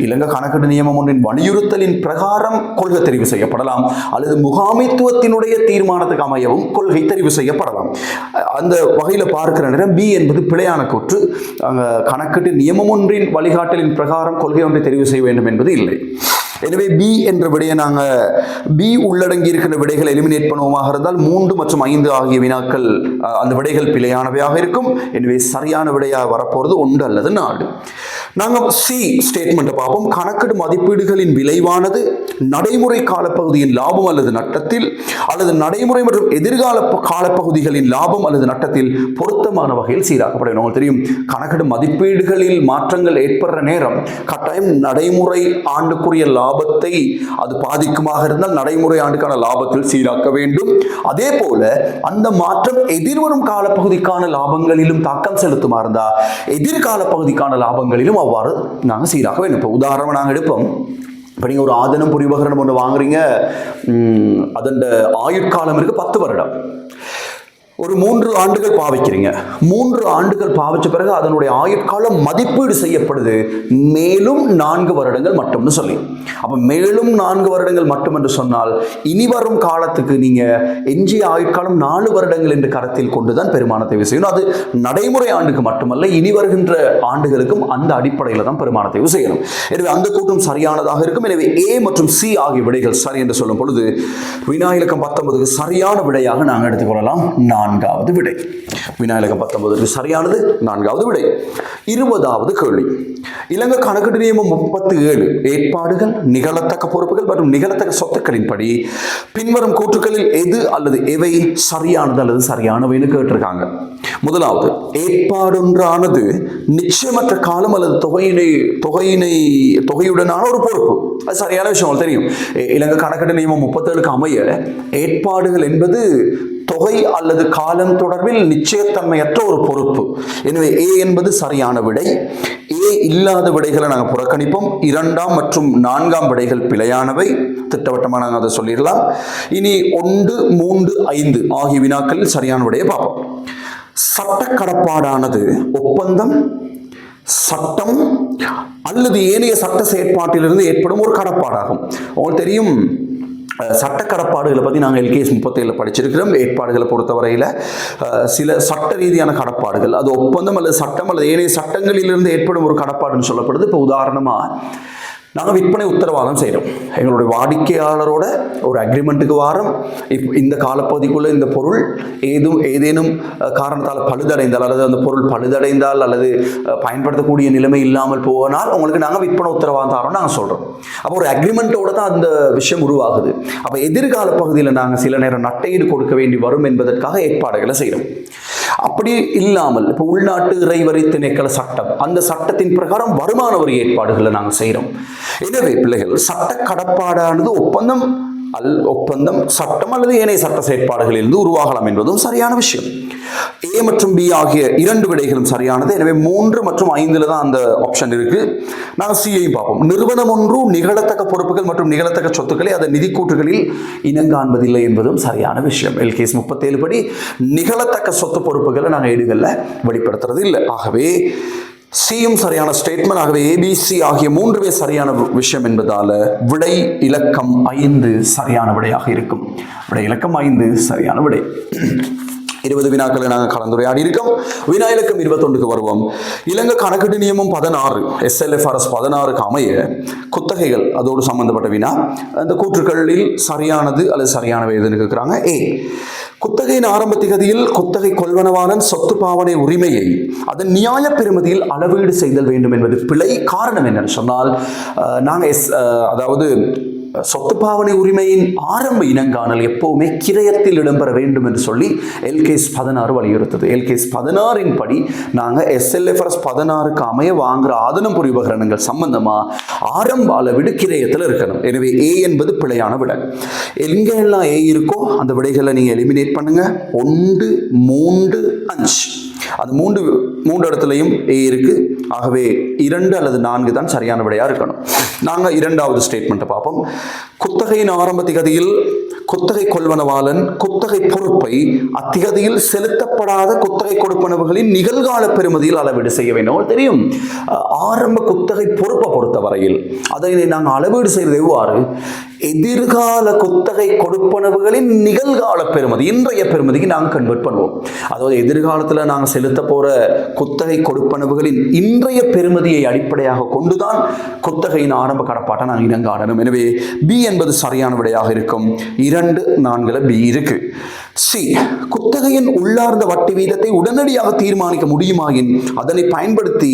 Speaker 1: இலங்கை கணக்கீடு நியமம் ஒன்றின் வலியுறுத்தலின் பிரகாரம் கொள்கை தெரிவு செய்யப்படலாம், அல்லது முகாமைத்துவத்தினுடைய தீர்மானத்துக்கு அமையவும் கொள்கை தெரிவு செய்யப்படலாம். அந்த வகையில் பார்க்கிற நேரம் பி என்பது பிழையான கூற்று. கணக்கீட்டு நியமம் ஒன்றின் வழிகாட்டலின் பிரகாரம் கொள்கை ஒன்றை தெரிவு செய்ய வேண்டும் என்பது இல்லை. எனவே பி என்ற விடையை நாங்கள் பி உள்ளடங்கி இருக்கிற விடைகளை எலிமினேட் பண்ணுவோமாக இருந்தால் 3 மற்றும் 5 ஆகிய வினாக்கள் அந்த விடைகள் பிழையானவையாக இருக்கும். எனவே சரியான விடையாக வரப்போகிறது 1 அல்லது 4. நாங்கள் சி ஸ்டேட்மெண்ட்டை பார்ப்போம். கணக்கீடு மதிப்பீடுகளின் விளைவானது நடைமுறை காலப்பகுதியின் லாபம் அல்லது நட்டத்தில், அல்லது நடைமுறை மற்றும் எதிர்கால காலப்பகுதிகளின் லாபம் அல்லது நட்டத்தில் பொருத்தமான வகையில் சீராக்கப்படும். உங்களுக்கு தெரியும், கணக்கீடு மதிப்பீடுகளில் மாற்றங்கள் ஏற்படுற நேரம் கட்டாயம் நடைமுறை ஆண்டுக்குரிய லாபத்தை அது பாதிக்குமாக இருந்தால் நடைமுறை ஆண்டுக்கான லாபத்தில் சீராக்க வேண்டும். அதே போல அந்த மாற்றம் எதிர்வரும் காலப்பகுதிக்கான லாபங்களிலும் தாக்கம் செலுத்துமா இருந்தால் எதிர்கால பகுதிக்கான லாபங்களிலும் அவ்வாறு நாங்கள் சீராக வேண்டும். இப்போ உதாரணம் நாங்கள் எடுப்போம். இப்போ நீங்கள் ஒரு ஆதனம் புரிவகரணம் ஒன்று வாங்குறீங்க, அதன் ஆயுட்காலம் இருக்கு 10 வருடம். ஒரு 3 ஆண்டுகள் பாவிக்கிறீங்க. 3 ஆண்டுகள் பாவிச்ச பிறகு அதனுடைய ஆயுட்காலம் மதிப்பீடு செய்யப்படுது மேலும் 4 வருடங்கள் மட்டும்னு சொல்லி. அப்போ மேலும் 4 வருடங்கள் மட்டும் என்று சொன்னால் இனி வரும் காலத்துக்கு நீங்கள் எஞ்சிய ஆயுட்காலம் 4 வருடங்கள் என்று கருத்தில் கொண்டுதான் பெருமானத்தை செய்யணும். அது நடைமுறை ஆண்டுக்கு மட்டுமல்ல, இனி வருகின்ற ஆண்டுகளுக்கும் அந்த அடிப்படையில் தான் பெருமானத்தை செய்யணும். எனவே அந்த கூட்டம் சரியானதாக இருக்கும். எனவே ஏ மற்றும் சி ஆகிய விடைகள் சரி என்று சொல்லும் பொழுது வினா இலக்கம் 19க்கு சரியான விடையாக நாங்கள் எடுத்துக்கொள்ளலாம் 4வது விடை. வினா இலக்கம் 19க்கு சரியானது 4வது விடை. 20வது கேள்வி. இலங்கை கணக்கீட்டு நியமம் 37 ஏற்பாடுகள், நிகழத்தக்க பொறுப்புகள் மற்றும் நிகழத்தக்க சொத்துக்களின்படி பின்வரும் கூற்றுக்களில் எது அல்லது எவை சரியானது அல்லது சரியானவைன்னு கேட்டிருக்காங்க. முதலாவது, ஏற்பாடொன்றானது நிச்சயமற்ற காலம் அல்லது தொகையுடனான ஒரு பொறுப்பு. அது சரியான விஷயம் தெரியும். இலங்கை கணக்கீட்டு நியமம் 37க்கு அமைய ஏற்பாடுகள் என்பது தொகை அல்லது காலம் தொடர்பில் நிச்சயத்தன்மையற்ற ஒரு பொறுப்பு. எனவே ஏ என்பது சரியான விடை. ஏ இல்லாத விடைகளை நாங்கள் புறக்கணிப்போம். 2ஆம் மற்றும் 4ஆம் விடைகள் பிழையானவை. திட்டவட்டமாக நாங்கள் அதை சொல்லிடலாம். இனி 1, 3, 5 ஆகிய வினாக்களில் சரியான விடையை பார்ப்போம். சட்ட கடப்பாடானது ஒப்பந்தம், சட்டம் அல்லது ஏனைய சட்ட செயற்பாட்டிலிருந்து ஏற்படும் ஒரு கடப்பாடாகும். உங்களுக்கு தெரியும், சட்ட கடப்பாடுகளை பற்றி நாங்கள் எல்கேஎஸ் 37 படிச்சிருக்கிறோம். ஏற்பாடுகளை பொறுத்தவரையில் சில சட்ட ரீதியான கடப்பாடுகள், அது ஒப்பந்தம் அல்லது சட்டம் அல்லது ஏனைய சட்டங்களிலிருந்து ஏற்படும் ஒரு கடப்பாடுன்னு சொல்லப்படுது. இப்போ உதாரணமாக நாங்கள் விற்பனை உத்தரவாதம் செய்கிறோம். எங்களுடைய வாடிக்கையாளரோட ஒரு அக்ரிமெண்ட்டுக்கு வாரம், இந்த காலப்பகுதிக்குள்ளே இந்த பொருள் ஏதேனும் காரணத்தால் பழுதடைந்தால், அல்லது அந்த பொருள் பழுதடைந்தால் அல்லது பயன்படுத்தக்கூடிய நிலைமை இல்லாமல் போனால் உங்களுக்கு நாங்கள் விற்பனை உத்தரவாதம் தரோம் நாங்கள் சொல்கிறோம். அப்போ ஒரு அக்ரிமெண்ட்டோடு தான் அந்த விஷயம் உருவாகுது. அப்போ எதிர்கால பகுதியில் நாங்கள் சில நேரம் நட்டையீடு கொடுக்க வேண்டி வரும் என்பதற்காக ஏற்பாடுகளை செய்கிறோம். அப்படி இல்லாமல் இப்போ உள்நாட்டு இறைவரி திணைக்கள சட்டம், அந்த சட்டத்தின் பிரகாரம் வருமான வரி ஏற்பாடுகளை நாங்கள் செய்கிறோம். எனவே பிள்ளைகள், சட்ட கடப்பாடானது ஒப்பந்தம், சட்டம் அல்லது ஏனைய சட்ட செயற்பாடுகளிலிருந்து உருவாகலாம் என்பதும் சரியான விஷயம். ஏ மற்றும் பி ஆகிய 2 விடைகளும் சரியானது. எனவே 3 மற்றும் 5 தான் அந்த ஆப்ஷன் இருக்கு. நாங்கள் சிஐ பார்ப்போம். நிறுவனம் ஒன்று நிகழத்தக்க பொறுப்புகள் மற்றும் நிகழத்தக்க சொத்துக்களை அதன் நிதி கூற்றுகளில் இனங்காண்பதில்லை என்பதும் சரியான விஷயம். எல்கேஎஸ் 37 படி நிகழத்தக்க சொத்து பொறுப்புகளை நாங்கள் ஏடுகளில் வெளிப்படுத்துறது இல்லை. ஆகவே சியும் சரியான ஸ்டேட்மெண்ட். ஆகவே ஏபிசி ஆகிய 3மே சரியான விஷயம் என்பதால விடை இலக்கம் 5 சரியான விடையாக இருக்கும். விடை இலக்கம் 5 சரியான விடை. 20 வினாக்களை நாங்கள் கலந்துரையாடி இருக்கோம். வினா இலக்கம் 21க்கு வருவோம். இலங்கை கணக்கீட்டு நியமம் 16 SLFRS 16க்கு அமைய குத்தகைகள் அதோடு சம்பந்தப்பட்ட வினா. அந்த கூற்றுக்களில் சரியானது அல்லது சரியானவை எதுன்னு கேட்குறாங்க. ஏ, குத்தகையின் ஆரம்ப திகதியில் குத்தகை கொள்வனவாளன் சொத்து பாவனை உரிமையை அதன் நியாய பெறுமதியில் அளவீடு செய்தல் வேண்டும் என்பது பிழை. காரணம் என்னன்னு சொன்னால், நாங்கள் அதாவது சொத்து பாவனை உரிமையின் ஆரம்ப இனங்காணல் எப்பவுமே கிரயத்தில் இடம்பெற வேண்டும் என்று சொல்லி எல்கேஎஸ் 16 வலியுறுத்தது. எல்கேஎஸ் 16 படி நாங்கள் SLFRS 16க்கு அமைய வாங்குற ஆதனம் பொறி உபகரணங்கள் சம்பந்தமா ஆரம்ப அளவீடு கிரயத்தில் இருக்கணும். எனவே A என்பது பிழையான விடை. எங்கெல்லாம் A இருக்கோ அந்த விடைகளை நீங்க எலிமினேட் பண்ணுங்க. 1, 3, 5 அது மூன்று இடத்துலையும் A இருக்கு. ஆகவே 2 அல்லது 4 தான் சரியான விடையா இருக்கணும். நாங்க இரண்டாவது ஸ்டேட்மெண்ட்டை பார்ப்போம். குத்தகையின் ஆரம்ப திகதியில் குத்தகை கொள்வனவாளன் குத்தகை பொறுப்பை அத்திகதியில் செலுத்தப்படாத குத்தகை கொடுப்பனவுகளின் நிகழ்கால பெறுமதியில் அளவீடு செய்ய வேண்டும். தெரியும், ஆரம்ப குத்தகை பொறுப்பை பொறுத்தவரையில் அதை நாங்கள் அளவீடு செய்வது எவ்வாறு? எதிர்கால குத்தகை கொடுப்பனவுகளின் நிகழ்கால பெறுமதி, இன்றைய பெறுமதிக்கு நாங்கள் கன்வெர்ட் பண்ணுவோம். அதாவது எதிர்காலத்தில் நாங்கள் செலுத்த போற குத்தகை கொடுப்பனவுகளின் இன்றைய பெறுமதியை அடிப்படையாக கொண்டுதான் குத்தகையின் ஆரம்ப கடப்பாட்டை நாங்கள் இனங்காணணும். எனவே B என்பது சரியான விடையாக இருக்கும். 2, 4 B இருக்கு. C, குத்தகையின் உள்ளார்ந்த வட்டி வீதத்தை உடனடியாக தீர்மானிக்க முடியுமாயின் அதனை பயன்படுத்தி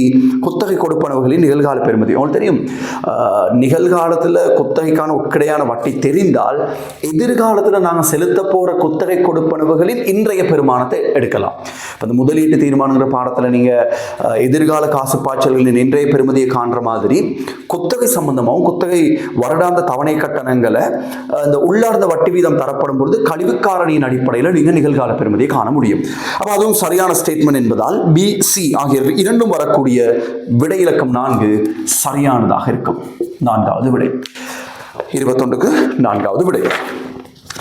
Speaker 1: குத்தகை கொடுப்பனவுகளின் நிகழ்கால பெறுமதி. உங்களுக்கு தெரியும், நிகழ்காலத்தில் குத்தகைக்கான உட்கடையான வட்டி தெரிந்தால் எதிர்காலத்தில் நாங்கள் செலுத்த போற குத்தகை கொடுப்பனவுகளின் இன்றைய பெருமானத்தை எடுக்கலாம். அந்த முதலீட்டு தீர்மானங்கிற பாடத்தில் நீங்கள் எதிர்கால காசு பாய்ச்சல்களின் இன்றைய பெறுமதியை காண்ற மாதிரி குத்தகை சம்பந்தமாகவும் குத்தகை வருடாந்த தவணை கட்டணங்களை இந்த உள்ளார்ந்த வட்டி வீதம் தரப்படும் பொழுது கழிவுக்காரணியின் அடிப்படையில் நீங்கள் நிகழ்கால பெறுமதியை காண முடியும். அப்போ அதுவும் சரியான ஸ்டேட்மெண்ட் என்பதால் B, C ஆகிய இரண்டும் வரக்கூடிய விடை இலக்கம் 4 சரியானதாக இருக்கும். 4வது விடை. 21க்கு 4வது விடை.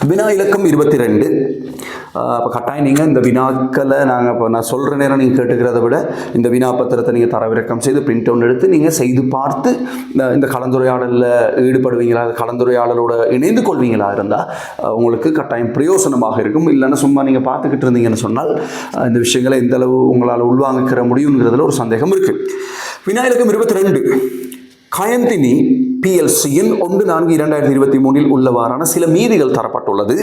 Speaker 1: வினா இலக்கம் 22. இப்போ கட்டாயம் நீங்கள் இந்த வினாக்களை நாங்கள் இப்போ நான் சொல்கிற நேரம் நீங்கள் கேட்டுக்கிறத விட இந்த வினா பத்திரத்தை நீங்கள் தரவிறக்கம் செய்து பிரிண்ட் அவுட் எடுத்து நீங்கள் செய்து பார்த்து இந்த கலந்துரையாடலில் ஈடுபடுவீங்களா, கலந்துரையாடலோட இணைந்து கொள்வீங்களா இருந்தால் உங்களுக்கு கட்டாயம் பிரயோசனமாக இருக்கும். இல்லைன்னா சும்மா நீங்கள் பார்த்துக்கிட்டு இருந்தீங்கன்னு சொன்னால் இந்த விஷயங்களை எந்த அளவு உங்களால் உள்வாங்கிக்கிற முடியுங்கிறதுல ஒரு சந்தேகம் இருக்குது. வினா இலக்கம் 22. கயந்தினி PLCயின் 1/4/2023 உள்ளவாறான சில மீதிகள் தரப்பட்டுள்ளது.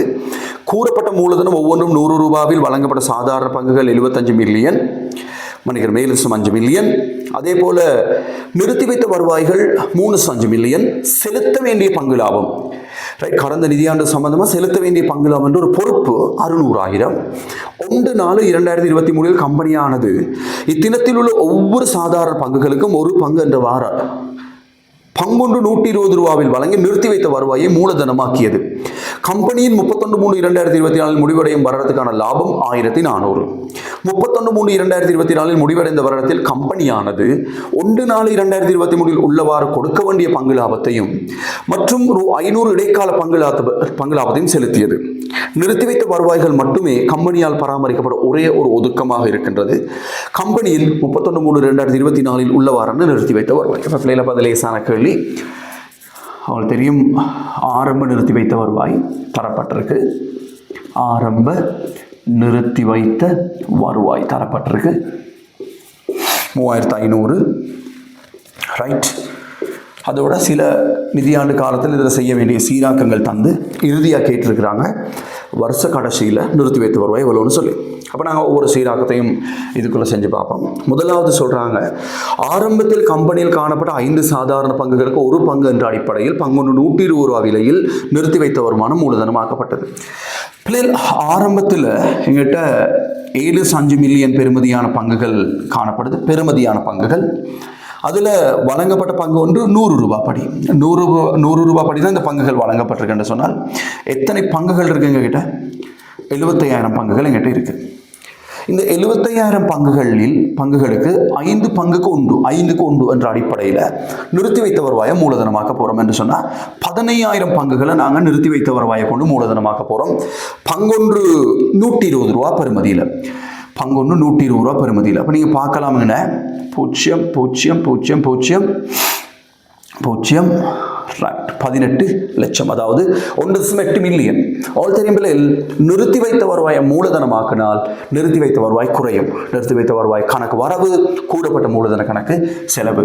Speaker 1: கூறப்பட்ட மூலதனம் ஒவ்வொன்றும் 100 ரூபாவில் வழங்கப்பட்ட சாதாரண பங்குகள் 75 மில்லியன், மேலும் 5 மில்லியன். அதே போல நிறுத்தி வைத்த வருவாய்கள் 3.5 மில்லியன். செலுத்த வேண்டிய பங்கு லாபம், கடந்த நிதியாண்டு சம்பந்தமாக செலுத்த வேண்டிய பங்கு லாபம் என்ற ஒரு பொறுப்பு 600,000. 1/4/2023 கம்பெனியானது இத்தினத்தில் உள்ள ஒவ்வொரு சாதாரண பங்குகளுக்கும் ஒரு பங்கு என்ற வார பங்கொன்று 120 ரூபாவில் வழங்கி நிறுத்தி வைத்த வருவாயை மூலதனமாக்கியது. கம்பெனியின் 31/3/2024 முடிவடையும் வருடத்துக்கான லாபம் 1400. 31/3/2024 முடிவடைந்த வருடத்தில் கம்பெனியானது 1/4/2023 உள்ளவாறு கொடுக்க வேண்டிய பங்கு லாபத்தையும் மற்றும் 500 இடைக்கால பங்கு லாபத்தையும் செலுத்தியது. நிறுத்தி வைத்த வருவாய்கள் மட்டுமே கம்பெனியால் பராமரிக்கப்பட ஒரே ஒரு ஒதுக்கமாக இருக்கின்றது. கம்பெனியில் 31/3/2024 உள்ளவாறான நிறுத்தி வைத்த வருவாய். பிள்ளைகளை பதிலேசான கேள்வி. அவங்களுக்கு தெரியும், ஆரம்ப நிறுத்தி வைத்த வருவாய் தரப்பட்டிருக்கு. ஆரம்ப நிறுத்தி வைத்த வருவாய் தரப்பட்டிருக்கு 3500. ரைட். அதோட சில நிதியாண்டு காலத்தில் இதில் செய்ய வேண்டிய சீராக்கங்கள் தந்து இறுதியாக கேட்டிருக்கிறாங்க வருஷ கடைசியில் நிறுத்தி வைத்த வருவாய் எவ்வளோன்னு சொல்லி. அப்போ நாங்கள் ஒவ்வொரு சீராக்கத்தையும் இதுக்குள்ளே செஞ்சு பார்ப்போம். முதலாவது சொல்கிறாங்க, ஆரம்பத்தில் கம்பெனியில் காணப்பட்ட 5 சாதாரண பங்குகளுக்கு ஒரு பங்கு என்ற அடிப்படையில் பங்கொன்று 120 ரூபா விலையில் நிறுத்தி வைத்த வருமானம் மூலதனமாக்கப்பட்டது. பிள்ளைகள், ஆரம்பத்தில் எங்கிட்ட 7.5 மில்லியன் பெறுமதியான பங்குகள் காணப்படுது. பெறுமதியான பங்குகள். அதில் வழங்கப்பட்ட பங்கு ஒன்று 100 ரூபா படி. 100 ரூபா படி தான் இந்த பங்குகள் வழங்கப்பட்டிருக்குன்னு சொன்னால் எத்தனை பங்குகள் இருக்குது எங்ககிட்ட? 75,000 பங்குகள் எங்கிட்ட இருக்குது. இந்த 75,000 பங்குகளுக்கு 5 பங்குக்கு 1 என்ற அடிப்படையில் நிறுத்தி வைத்த வருவாயை மூலதனமாக்க போகிறோம் என்று சொன்னால் 15,000 பங்குகளை நாங்கள் நிறுத்தி வைத்த வருவாயை கொண்டு மூலதனமாக்க போகிறோம். பங்கொன்று 120 ரூபா பெறுமதியில். பங்கொன்று 120 ரூபா பெறுமதியில். அப்போ நீங்கள் பார்க்கலாமுங்க, 18 லட்சம், அதாவது 1.8 மில்லியன். ஆல் தெரியும் பிள்ளைகள், நிறுத்தி வைத்த வருவாயை மூலதனமாக்கினால் நிறுத்தி வைத்த வருவாய் குறையும். நிறுத்தி வைத்த வருவாய் கணக்கு வரவு கூடப்பட்ட மூலதன கணக்கு செலவு.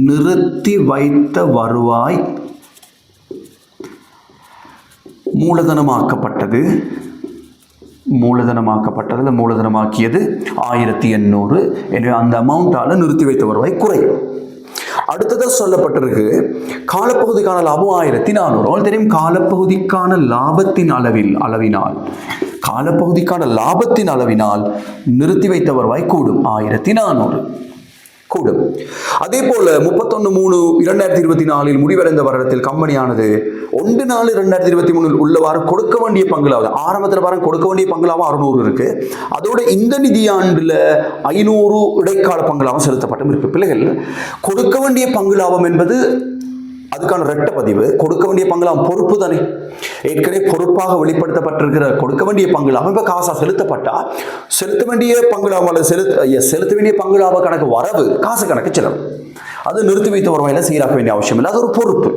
Speaker 1: நிறுத்தி வைத்த வருவாய் மூலதனமாக்கப்பட்டது. மூலதனமாக்கியது 1800. எனவே அந்த அமௌண்ட்டால் நிறுத்தி வைத்த வருவாய் குறையும். அடுத்ததாக சொல்லப்பட்டிருக்கு காலப்பகுதிக்கான லாபம் 1400. உங்களுக்கு தெரியும் காலப்பகுதிக்கான லாபத்தின் அளவினால் காலப்பகுதிக்கான லாபத்தின் அளவினால் நிறுத்தி வைத்த வருவாய் கூடும் 1400 கூடும். அதே போல 31/3/2024 முடிவடைந்த வருடத்தில் கம்பெனியானது 1/4/2023 உள்ளவாறு கொடுக்க வேண்டிய பங்குலாவது ஆரம்பத்தில் வாரம் கொடுக்க வேண்டிய பங்குலாவும் 600 இருக்கு. அதோட இந்த நிதியாண்டுல 500 இடைக்கால பங்குலாவும் செலுத்தப்பட்டும் இருக்கு. பிள்ளைகள் கொடுக்க வேண்டிய பங்குலாபம் என்பது அதுக்கான ரெட்ட பதிவு. கொடுக்க வேண்டிய பங்குலாபம் பொறுப்பு தானே, ஏற்கனவே பொறுப்பாக வெளிப்படுத்தப்பட்டிருக்கிற கொடுக்க வேண்டிய பங்குலாபம் இப்ப காசா செலுத்தப்பட்டா செலுத்த வேண்டிய பங்குலாபம் அல்லது செலுத்த வேண்டிய பங்குலாப கணக்கு வரவு காசு கணக்கு செலவு அது நிறுத்தி வைத்த வருவாயில சீராக்க வேண்டிய அவசியம் இல்லை, அது ஒரு பொறுப்பு.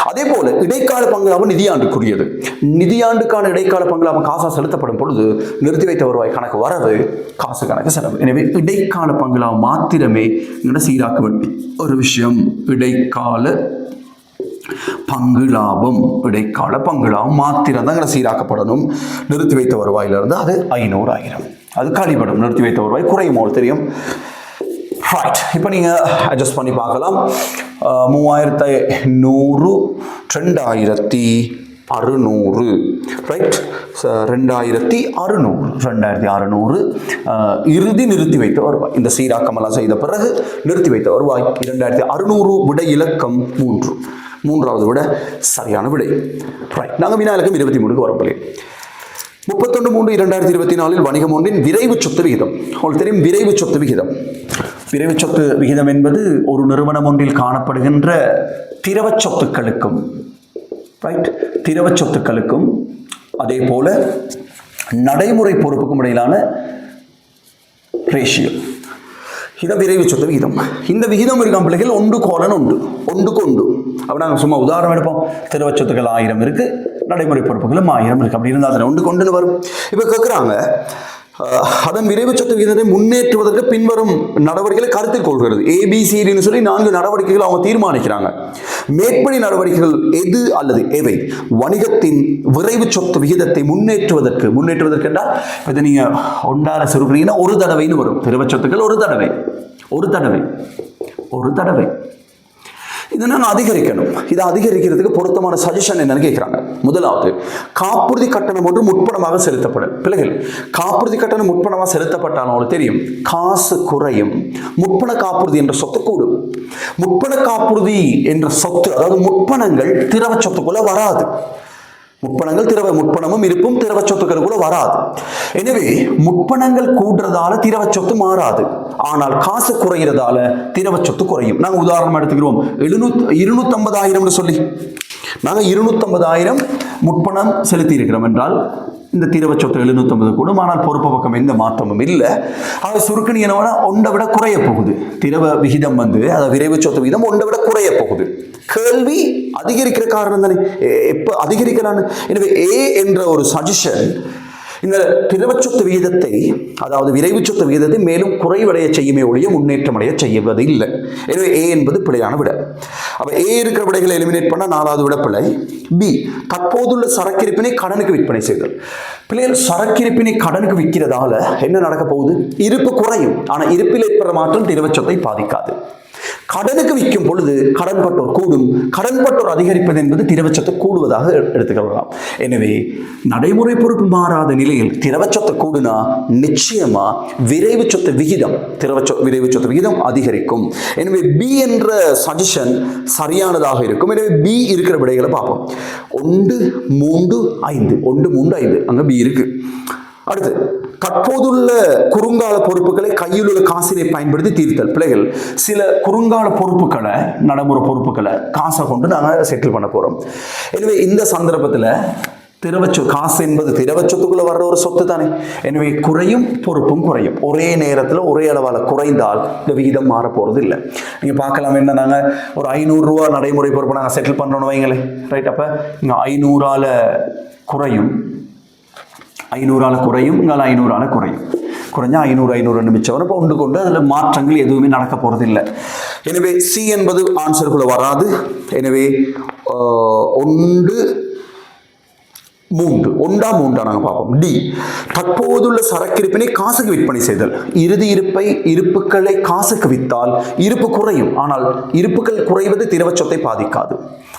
Speaker 1: அதே போல இடைக்கால பங்குலாபம் நிதியாண்டுக்குரியது. நிதியாண்டுக்கான இடைக்கால பங்குலாபம் காசா செலுத்தப்படும் பொழுது நிறுத்தி வைத்த வருவாய் கணக்கு வரவு காசு கணக்கு செலவு. எனவே இடைக்கால பங்குலாபம் மாத்திரமே சீராக்க வேண்டிய ஒரு விஷயம். இடைக்கால பங்கு லாபம் இடைக்கால பங்கு லாபம் மாத்திரம் தான் சீராக்கப்படணும். நிறுத்தி வைத்த வருவாயிலிருந்து அது 500 1000 அது கழிப்படும். நிறுத்தி வைத்த வருவாய் குறையும் தெரியும். ரைட், இப்போ நீங்கள் அட்ஜஸ்ட் பண்ணி பார்க்கலாம். 3100 2600 ரைட், 2600 இறுதி நிறுத்தி வைத்த வருவாய். இந்த சீராக்கமெல்லாம் செய்த பிறகு நிறுத்தி வைத்த வருவாய் 2600. விடை இலக்கம் 3, மூன்றாவது விட சரியான விடை. ரைட், நாங்கள் வினா இலக்கம் 23க்கு வரப்போலே. 31/3/2024 வணிகம் ஒன்றின் விரைவு சொத்து விகிதம். உங்களுக்கு தெரியும் விரைவு சொத்து விகிதம். விரைவு சொத்து விகிதம் என்பது ஒரு நிறுவனம் ஒன்றில் காணப்படுகின்ற திரவ சொத்துக்களுக்கும் ரைட், திரவ சொத்துக்களுக்கும் அதே போல நடைமுறை பொறுப்புக்கும் இடையிலான ரேஷியோ. இதான் விரைவு சொத்து விகிதம். இந்த விகிதம் இருக்கான் பிள்ளைகள் 1:1 அப்படி நாங்கள் சும்மா உதாரணம் எடுப்போம். திரவ சொத்துக்கள் 1000 இருக்கு, நடைமுறை பொறுப்புகளும் 1000 இருக்கு. அப்படி இருந்தால் 1:1 வரும். இப்போ கேட்குறாங்க அதன் விரைவு சொத்து விகிதத்தை முன்னேற்றுவதற்கு பின்வரும் நடவடிக்கைகளை கருத்தில் கொள்கிறது. ABCDன்னு சொல்லி 4 நடவடிக்கைகள் அவங்க தீர்மானிக்கிறாங்க. மேற்படி நடவடிக்கைகள் எது அல்லது எவை வணிகத்தின் விரைவு சொத்து விகிதத்தை முன்னேற்றுவதற்கு என்றால் இதை நீங்க ஒன்றார சுருக்கிறீங்கன்னா ஒரு தடவைன்னு வரும். திரவ சொத்துக்கள் ஒரு தடவை இதை நான் அதிகரிக்கணும். இதை அதிகரிக்கிறதுக்கு பொருத்தமான சஜஷன் என்னன்னு கேட்கிறாங்க. முதலாவது, காப்புறுதி கட்டணம் ஒன்று முற்பணமாக செலுத்தப்படும். பிள்ளைகள் காப்புறுதி கட்டணம் முற்பணமாக செலுத்தப்பட்டாலும் அவங்களுக்கு தெரியும் காசு குறையும். முற்பண காப்புறுதி என்ற சொத்து கூடும். முற்பண காப்புறுதி என்ற சொத்து அதாவது முற்பணங்கள் திரவ சொத்துக்குள்ள வராது. முற்பணமும் இருப்பும் திரவ சொத்துக்கள் கூட வராது. எனவே முற்பணங்கள் கூடுறதால திரவ சொத்து மாறாது. ஆனால் காசு குறைகிறதால திரவ சொத்து குறையும். நாங்கள் உதாரணம் எடுத்துக்கிறோம். 250,000 சொல்லி நாங்கள் 250,000 முற்பணம் செலுத்தி இருக்கிறோம் என்றால் இந்த திரவ சொத்து 750 கூடும். ஆனால் பொறுப்பு பக்கம் எந்த மாற்றமும் இல்லை. ஆக சுருக்கணி என்னவா ஒன்றை விட குறைய போகுது. திரவ விகிதம் அதாவது விரைவு சொத்து விகிதம் ஒன்றை விட குறைய போகுது. கேள்வி அதிகரிக்கிற காரணம் தானே, எப்ப அதிகரிக்கிறான்னு. எனவே A என்ற ஒரு சஜஷன் இந்த திரவ சொத்து விகிதத்தை அதாவது விரைவு சொத்து விகிதத்தை மேலும் குறைவடைய செய்யுமே ஒழிய முன்னேற்றம் அடைய செய்வது இல்லை. எனவே A என்பது பிழையான விட. அப்ப A இருக்கிற விடைகளை எலிமினேட் பண்ண 4வது விட பிழை. B, தற்போதுள்ள சரக்கிருப்பினை கடனுக்கு விற்பனை செய்தல். பிள்ளைகள் சரக்கிருப்பினை கடனுக்கு விற்கிறதால என்ன நடக்க போகுது? இருப்பு குறையும். ஆனால் இருப்பில் ஏற்படுற மாற்றம் திரவ சொத்தை பாதிக்காது. கடனுக்கு விற்கும் பொழுது கடன்பட்டோர் கூடும். கடன்பட்டோர் அதிகரிப்பது என்பது திரவ சொத்து கூடுவதாக எடுத்துக்கொள்ளலாம். எனவே நடைமுறை பொறுப்பு மாறாத நிலையில் திரவ சொத்து கூடுனா நிச்சயமா விரைவு சொத்து விகிதம் விரைவு சொத்து விகிதம் அதிகரிக்கும். எனவே B என்ற சஜஷன் சரியானதாக இருக்கும். எனவே B இருக்கிற விடைகளை பார்ப்போம். 1, 3, 5 அங்க B இருக்கு. அடுத்து, தற்போதுள்ள குறுங்கால பொறுப்புகளை கையில் உள்ள காசினை பயன்படுத்தி தீர்த்தல். பிள்ளைகள் சில குறுங்கால பொறுப்புகளை நடைமுறை பொறுப்புகளை காசை கொண்டு நாங்கள் செட்டில் பண்ண போறோம். எனவே இந்த சந்தர்ப்பத்தில் காசு என்பது திரவ சொத்துக்குள்ள வர்ற ஒரு சொத்து தானே. எனவே குறையும் பொறுப்பும் குறையும். ஒரே நேரத்தில் ஒரே அளவால் குறைந்தால் இந்த விகிதம் மாற போறது இல்லை. நீங்க பார்க்கலாம், என்ன நாங்கள் ஒரு 500 ரூபா நடைமுறை பொறுப்பை நாங்கள் செட்டில் பண்றோம்னு வைங்களேன். ரைட், அப்ப இங்க 500ஆல குறையும், 500ஆல குறையும், இங்கே 500ஆல குறையும். குறைஞ்சா 500 மிச்சம் வரும். இப்போ கொண்டு அதில் மாற்றங்கள் எதுவுமே நடக்க போகிறது இல்லை. எனவே C என்பது ஆன்சருக்குள்ள வராது. எனவே 1, ஒன்றா மூன்றா நாங்கள் பார்ப்போம். டி, தற்போதுள்ள சரக்கு இருப்பினை காசுக்கு விற்பனை செய்தல். இறுதி இருப்புக்களை காசுக்கு வித்தால் இருப்பு குறையும், ஆனால் இருப்புகள் குறைவது திரவ சொத்தை பாதிக்காது.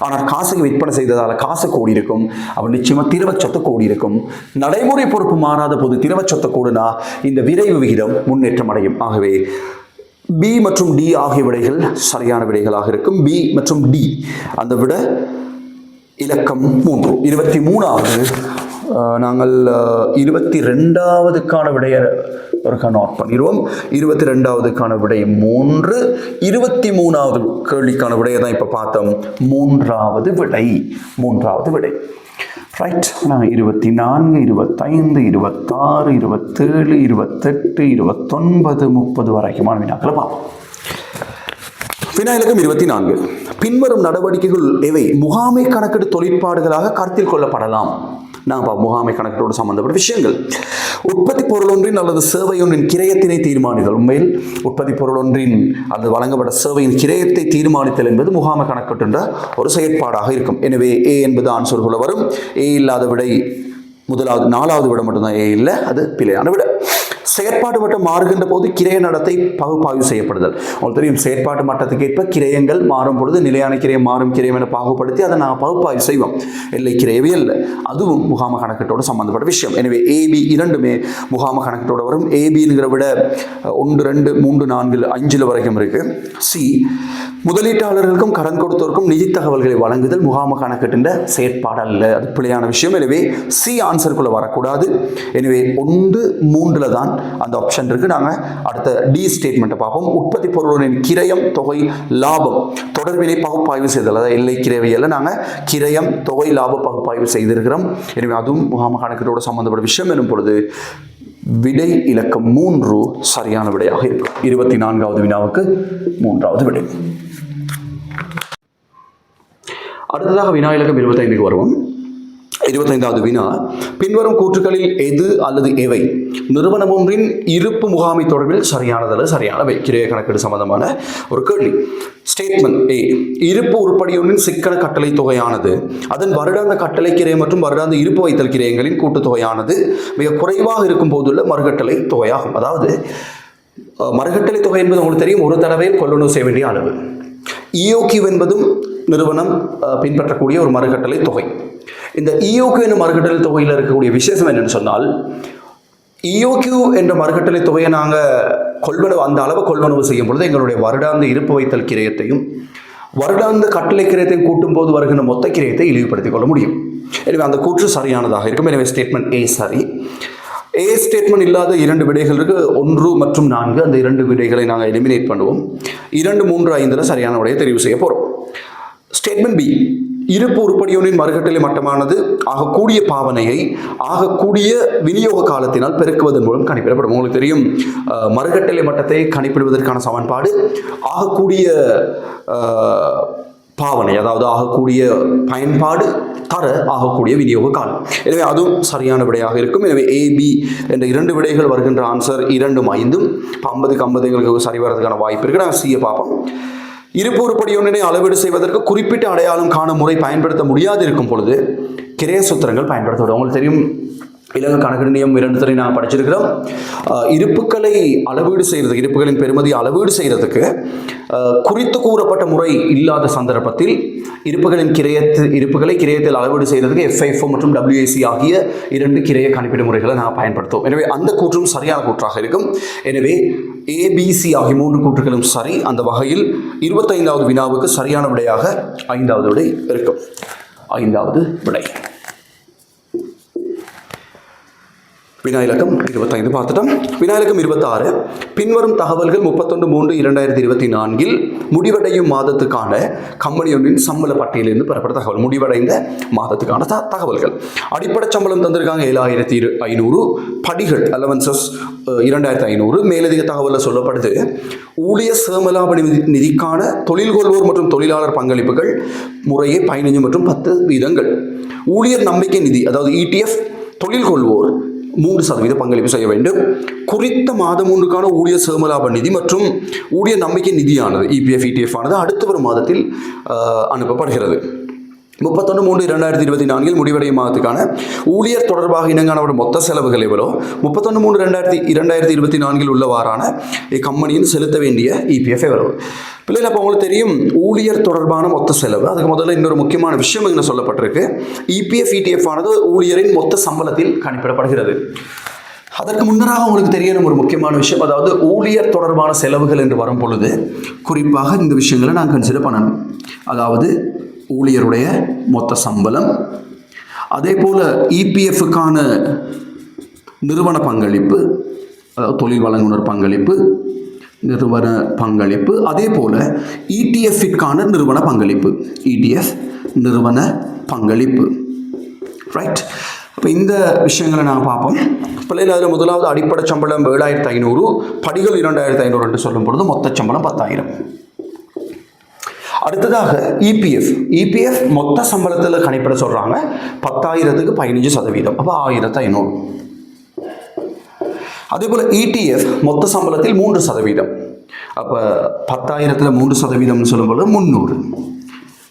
Speaker 1: ஆனால் காசுக்கு விற்பனை செய்ததால் காசு கூடி இருக்கும், அவன் நிச்சயமா திரவ சொத்து கூடி இருக்கும். நடைமுறை பொறுப்பு மாறாத போது திரவ சொத்தை கூடுனா இந்த விரைவு விகிதம் முன்னேற்றம் அடையும். ஆகவே பி மற்றும் டி ஆகிய விடைகள் சரியான விடைகளாக இருக்கும். பி மற்றும் டி அந்த விட இலக்கம் 3. 23வது நாங்கள் 22வதுக்கான விடையை நோட் பண்ணிடுவோம். 22வதுக்கான விடை 3. 23வது கேள்விக்கான விடையை தான் இப்போ பார்த்தோம். மூன்றாவது விடை ரைட். நாங்கள் 24, 25, 26, 27, 28, 29, 30 வரைக்குமான வினாக்களை பார்ப்போம். வினாயிலக்கம் 24. பின்வரும் நடவடிக்கைகள் எவை முகாமை கணக்கெடு தொழிற்பாடுகளாக கருத்தில் கொள்ளப்படலாம்? முகாமை கணக்கெட்டோடு சம்பந்தப்பட்ட விஷயங்கள். உற்பத்தி பொருள் ஒன்றின் அல்லது சேவை ஒன்றின் கிரயத்தினை தீர்மானித்தல். உண்மையில் உற்பத்தி பொருள் ஒன்றின் அல்லது வழங்கப்பட்ட சேவையின் கிரயத்தை தீர்மானித்தல் என்பது முகாமை கணக்கெட்டு என்ற ஒரு செயற்பாடாக இருக்கும். எனவே ஏ என்பது ஆன்சர்குள்ள வரும். ஏ இல்லாத விடை 4வது விட மட்டும்தான். ஏ இல்லை, அது பிழையான விட. செயற்பாட்டு மட்டம் மாறுகின்ற போது கிரய நடத்தை பகுப்பாய்வு செய்யப்படுதல். உங்களுக்கு தெரியும், செயற்பாட்டு மட்டத்துக்கு ஏற்ப கிரயங்கள் மாறும் பொழுது நிலையான கிரயம் மாறும் கிரயம் என பாகுபடுத்தி அதை நாங்கள் பகுப்பாய்வு செய்வோம். எல்லை கிரயவே இல்லை, அதுவும் முகாம கணக்கெட்டோடு சம்பந்தப்பட்ட விஷயம். எனவே ஏபி இரண்டுமே முகாம கணக்கெட்டோடு வரும். ஏபிங்கிற விட 1, 2, 3, 4, 5 வரைக்கும் இருக்கு. சி, முதலீட்டாளர்களுக்கும் கடன் கொடுத்தோருக்கும் நிதி தகவல்களை வழங்குதல் முகாம கணக்கெட்டுன்ற செயற்பாடு அல்ல, அது பிழையான விஷயம். எனவே சி ஆன்சருக்குள்ள வரக்கூடாது. எனவே 1, 3 தான் அந்த ஆப்ஷன் இருக்கு. நாங்கள் அடுத்த டி ஸ்டேட்மெண்ட்டை பார்ப்போம். உற்பத்தி பொருளின் கிரயம் தொகை லாபம் தொடர்பினை பகுப்பாய்வு செய்தல். அதாவது எல்லை கிரயவியல்ல நாங்கள் கிரயம் தொகை லாப பகுப்பாய்வு செய்திருக்கிறோம். எனவே அதுவும் முகாம கணக்கெட்டோடு சம்பந்தப்பட்ட விஷயம் எனும் பொழுது விடை இலக்கம் 3 சரியான விடையாக இருக்கும். 24வது வினாவுக்கு 3வது விடை. அடுத்ததாக வினா இலக்கம் 25க்கு வருவோம். 25வது வினா, பின்வரும் கூற்றுகளில் எது அல்லது எவை நிறுவனம் ஒன்றின் இருப்பு முகாமை தொடர்பில் சரியானவை? கிரய கணக்கீடு சம்பந்தமான ஒரு கேள்வி. ஸ்டேட்மெண்ட் ஏ, இருப்பு உருப்படியொன்றின் சிக்கன கட்டளை தொகையானது அதன் வருடாந்த கட்டளை கிரயம் மற்றும் வருடாந்த இருப்பு வைத்தல் கிரயங்களின் கூட்டுத்தொகையானது மிக குறைவாக இருக்கும் போதுள்ள மறுகட்டளை தொகையாகும். அதாவது மறுகட்டளை தொகை என்பது உங்களுக்கு தெரியும், ஒரு தடவையில் கொள்ளணும் செய்ய வேண்டிய அளவு. இஓக்யூ என்பதும் நிறுவனம் பின்பற்றக்கூடிய ஒரு மறுகட்டளை தொகை. இந்த இஓக்யூ என்ற மறுகட்டளை தொகையில் இருக்கக்கூடிய விசேஷம் என்னன்னு சொன்னால், இஓக்யூ என்ற மறுகட்டளை தொகையை நாங்கள் அந்த அளவு கொள்வனவு செய்யும் பொழுது எங்களுடைய வருடாந்த இருப்பு வைத்தல் கிரயத்தையும் வருடாந்த கட்டளை கிரயத்தையும் கூட்டும் போது வருகின்ற மொத்த கிரயத்தை இழிவுபடுத்திக் கொள்ள முடியும். எனவே அந்த கூற்று சரியானதாக இருக்கும். எனவே ஸ்டேட்மெண்ட் ஏ சரி. ஏ ஸ்டேட்மெண்ட் இல்லாத 2 விடைகள் இருக்கு, 1 மற்றும் 4. அந்த 2 விடைகளை நாங்கள் எலிமினேட் பண்ணுவோம். 2, 3, 5 சரியான விடையை தெரிவு செய்ய போறோம். ஸ்டேட்மெண்ட் பி, இருப்பு உருப்படியொன்றின் மறுகட்டளை மட்டமானது ஆகக்கூடிய பாவனையை ஆகக்கூடிய விநியோக காலத்தினால் பெருக்குவதன் மூலம் கணிப்பிடப்படும். உங்களுக்கு தெரியும், மறுகட்டளை மட்டத்தை கணிப்பிடுவதற்கான சமன்பாடு ஆகக்கூடிய பாவனை, அதாவது ஆகக்கூடிய பயன்பாடு தர ஆகக்கூடிய விநியோக காலம். எனவே அதுவும் சரியான விடையாக இருக்கும். எனவே ஏபி என்ற 2 விடைகள் வருகின்ற ஆன்சர் 2, 5. 50க்கு 50 எங்களுக்கு சரி வர்றதுக்கான வாய்ப்பு இருக்கு. நாங்கள் சியை பார்ப்போம். இருப்பு உருப்படியொன்றினை அளவீடு செய்வதற்கு குறிப்பிட்ட அடையாளம் காணும் முறை பயன்படுத்த முடியாது இருக்கும் பொழுது கிரய சூத்திரங்கள் பயன்படுத்தப்படும். உங்களுக்கு தெரியும், இலங்கை கணக்கு நியமம் 2 தடவை நாங்கள் படிச்சிருக்கிறோம். இருப்புகளை அளவீடு செய்யறதுக்கு, இருப்புகளின் பெறுமதி அளவீடு செய்யறதுக்கு குறித்து கூறப்பட்ட முறை இல்லாத சந்தர்ப்பத்தில் இருப்புகளை கிரயத்தில் அளவீடு செய்யறதுக்கு FIFO மற்றும் WAC ஆகிய 2 கிரய கணிப்பீடு முறைகளை நாங்கள் பயன்படுத்துவோம். எனவே அந்த கூற்றும் சரியான கூற்றாக இருக்கும். எனவே ABC ஆகிய 3 கூற்றுகளும் சரி. அந்த வகையில் 25வது வினாவுக்கு சரியான விடையாக 5வது விடை இருக்கும். 5வது விடை. வினா இலக்கம் 25 பார்த்துட்டோம். வினா இலக்கம் 26, பின்வரும் தகவல்கள் 31/3/2024 முடிவடையும் மாதத்துக்கான கம்பெனி ஒன்றின் சம்பள பட்டியலிருந்து பெறப்பட்ட தகவல். முடிவடைந்த மாதத்துக்கான தகவல்கள். அடிப்படை சம்பளம் தந்திருக்காங்க 7500, படிகள் அலவன்சஸ் 2500. மேலதிக தகவலில் சொல்லப்படுது, ஊழியர் சேமலாப நிதிக்கான தொழில் கொள்வோர் மற்றும் தொழிலாளர் பங்களிப்புகள் முறையே 15 மற்றும் 10 வீதங்கள். ஊழியர் நம்பிக்கை நிதி, அதாவது ETF தொழில் கொள்வோர் 3% பங்களிப்பு செய்ய வேண்டும். குறித்த மாதம் 3க்கான ஊழியர் சேமலாப நிதி மற்றும் ஊழியர் நம்பிக்கை நிதியானது EPF ETF ஆனது அடுத்த ஒரு மாதத்தில் அனுப்பப்படுகிறது. 31/3/2024 முடிவடையும் மாதத்துக்கான ஊழியர் தொடர்பாக இனங்காணப்பட்ட மொத்த செலவுகள் எவ்வளோ, 31/3/2024 உள்ளவாறான கம்பெனியின் செலுத்த வேண்டிய இபிஎஃப் எவ்வளவு. பிள்ளைகள், அப்போ உங்களுக்கு தெரியும் ஊழியர் தொடர்பான மொத்த செலவு. அதுக்கு முதல்ல இன்னொரு முக்கியமான விஷயம் என்ன சொல்லப்பட்டிருக்கு, இபிஎஃப் இடிஎஃப் ஆனது ஊழியரின் மொத்த சம்பளத்தில் கணிப்பிடப்படுகிறது. அதற்கு முன்னராக உங்களுக்கு தெரியணும் ஒரு முக்கியமான விஷயம், அதாவது ஊழியர் தொடர்பான செலவுகள் என்று வரும் பொழுது குறிப்பாக இந்த விஷயங்களை நான் கன்சிடர் பண்ணணும். அதாவது ஊழியருடைய மொத்த சம்பளம், அதே போல் இபிஎஃப்கான நிறுவன பங்களிப்பு, அதாவது தொழில் வழங்குனர் பங்களிப்பு, நிறுவன பங்களிப்பு, அதே போல் இடிஎஃப்கான நிறுவன பங்களிப்பு, இடிஎஃப் நிறுவன பங்களிப்பு. ரைட். இப்போ இந்த விஷயங்களை நாங்கள் பார்ப்போம். பிள்ளைகள், அதில் முதலாவது அடிப்படை சம்பளம் 7,500, படிகள் 2,500 என்று சொல்லும் பொழுது மொத்த சம்பளம் 10,000. அடுத்ததாக இபிஎஃப் மொத்த சம்பளத்தில் கணிப்பிட சொல்கிறாங்க 10,000க்கு 15%, அப்போ 1,500. அதே போல் இடிஎஃப் மொத்த சம்பளத்தில் 3%, அப்போ 10,000ல் 3% சொல்லும்போது 300.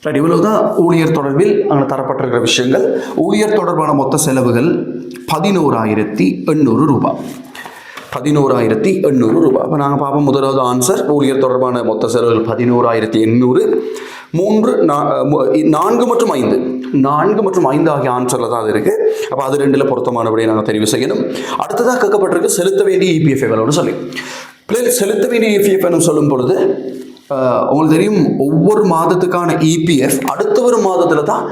Speaker 1: ரைட். இவ்வளவுதான் ஊழியர் தொடர்பில் அங்கே தரப்பட்டிருக்கிற விஷயங்கள். ஊழியர் தொடர்பான மொத்த செலவுகள் 11,800 ரூபாய். 11,800 ரூபாய். அப்போ நாங்கள் பார்ப்போம். முதலாவது ஆன்சர், ஊழியர் தொடர்பான மொத்த செலவுகள் 11,800. 4 மற்றும் 5, 4 மற்றும் 5 ஆகிய ஆன்சரில் தான் அது இருக்குது. அப்போ அது 2ல் பொருத்தமானபடியை நாங்கள் தெரிவு செய்யணும். அடுத்ததாக கேட்கப்பட்டிருக்கு செலுத்த வேண்டிய இபிஎஃப் எவ்வளோன்னு சொல்லி. பிள்ளைகள், செலுத்த வேண்டிய இபிஎஃப் என்று சொல்லும் பொழுது உங்களுக்கு தெரியும் ஒவ்வொரு மாதத்துக்கான இபிஎஃப் அடுத்த ஒரு மாதத்தில் தான்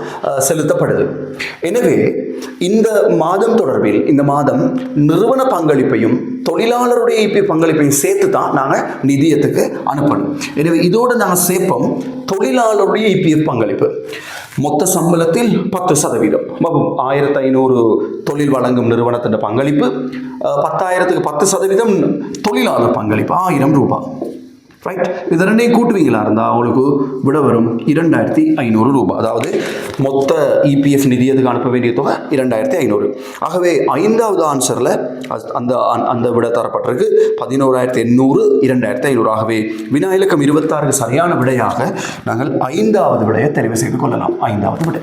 Speaker 1: செலுத்தப்படுது. எனவே இந்த மாதம் தொடர்பில் இந்த மாதம் நிறுவன பங்களிப்பையும் தொழிலாளருடைய இபிஎஃப் பங்களிப்பையும் சேர்த்து தான் நாங்கள் நிதியத்துக்கு அனுப்பணும். எனவே இதோடு நாங்கள் சேர்ப்போம் தொழிலாளருடைய இபிஎஃப் பங்களிப்பு. மொத்த சம்பளத்தில் 10%, 1,500 தொழில் வழங்கும் நிறுவனத்தின் பங்களிப்பு, 10,000க்கு 10% தொழிலாளர் பங்களிப்பு 1,000 ரூபாய். ரைட். இது ரெண்டையும் கூட்டுவீங்களா இருந்தால் அவங்களுக்கு விட வரும் 2,500 ரூபாய். அதாவது மொத்த இபிஎஃப் நிதியத்துக்கு அனுப்ப வேண்டிய தொகை 2,500. ஆகவே 5வது ஆன்சரில் அந்த விட தரப்பட்டிருக்கு 11,800, 2,500. ஆகவே வினா இலக்கம் 26க்கு சரியான விடையாக நாங்கள் 5வது விடையை தெரிவு செய்து கொள்ளலாம். 5வது விடை.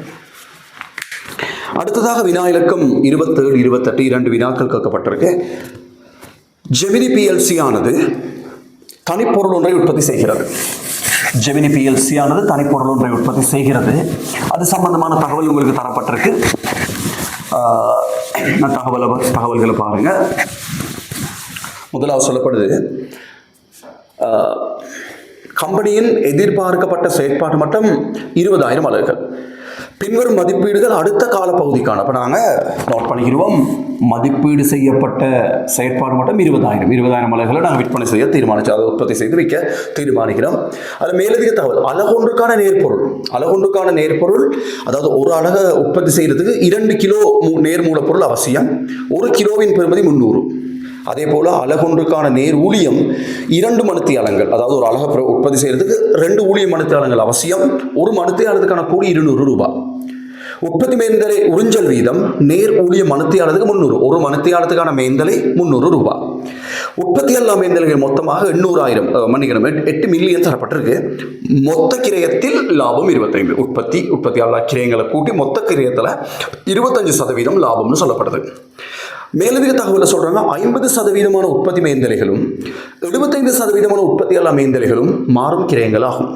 Speaker 1: அடுத்ததாக வினா இலக்கம் 27, 28 2 வினாக்கள் கேட்கப்பட்டிருக்கு. ஜெமினி பிஎல்சி ஆனது தனிப்பொருள் ஒன்றை உற்பத்தி செய்கிறது. ஜெமினி பிஎல்சி ஆனது தனிப்பொருள் ஒன்றை உற்பத்தி செய்கிறது. அது சம்பந்தமான தகவல் உங்களுக்கு தரப்பட்டிருக்கு. தகவல்களை பாருங்க. முதலாவது சொல்லப்படுது, கம்பெனியின் எதிர்பார்க்கப்பட்ட செயற்பாட்டு மட்டம் 20,000 அலகுகள். பின்வரும் மதிப்பீடுகள் அடுத்த கால பகுதிக்கான. அப்போ நாங்கள் நோட் பண்ணிக்கிறோம், மதிப்பீடு செய்யப்பட்ட செயற்பாடு மட்டும் 20,000 அலகுகளை நாங்கள் விற்பனை செய்ய தீர்மானிச்சோம், அதை உற்பத்தி செய்து விற்க தீர்மானிக்கிறோம். அதில் மேலதிக தகவல், அலகொன்றுக்கான நேர்பொருள், அதாவது ஒரு அலகை உற்பத்தி செய்யறதுக்கு 2 கிலோ நேர் மூலப்பொருள் அவசியம். 1 கிலோவின் பெறுமதி 300. அதே போல் அலகொன்றுக்கான நேர் ஊழியம் 2 மணித்தியாலங்கள், அதாவது ஒரு அலகை உற்பத்தி செய்யறதுக்கு 2 ஊழிய மணித்தியாலங்கள் அவசியம். ஒரு மணித்தியாலத்துக்கான கூலி 200 ரூபாய். உற்பத்தி மேந்தலை உறிஞ்சல் வீதம் நேர் ஊழிய மணித்தியாலத்துக்கு 300. ஒரு மணித்தியாலத்துக்கான மேந்தலை 300 ரூபாய். உற்பத்தி அல்லா மேந்தலைகள் மொத்தமாக 8 மில்லியன் தரப்பட்டிருக்கு. மொத்த கிரயத்தில் லாபம் 25. உற்பத்தி அல்லா கிரயங்களை கூட்டி மொத்த கிரயத்தில் 25% லாபம்னு சொல்லப்படுது. மேலதிக தகவலை சொல்றாங்க, 50% உற்பத்தி மேந்தலைகளும் 75% உற்பத்தி அல்லா மேந்தலைகளும் மாறும் கிரயங்கள் ஆகும்.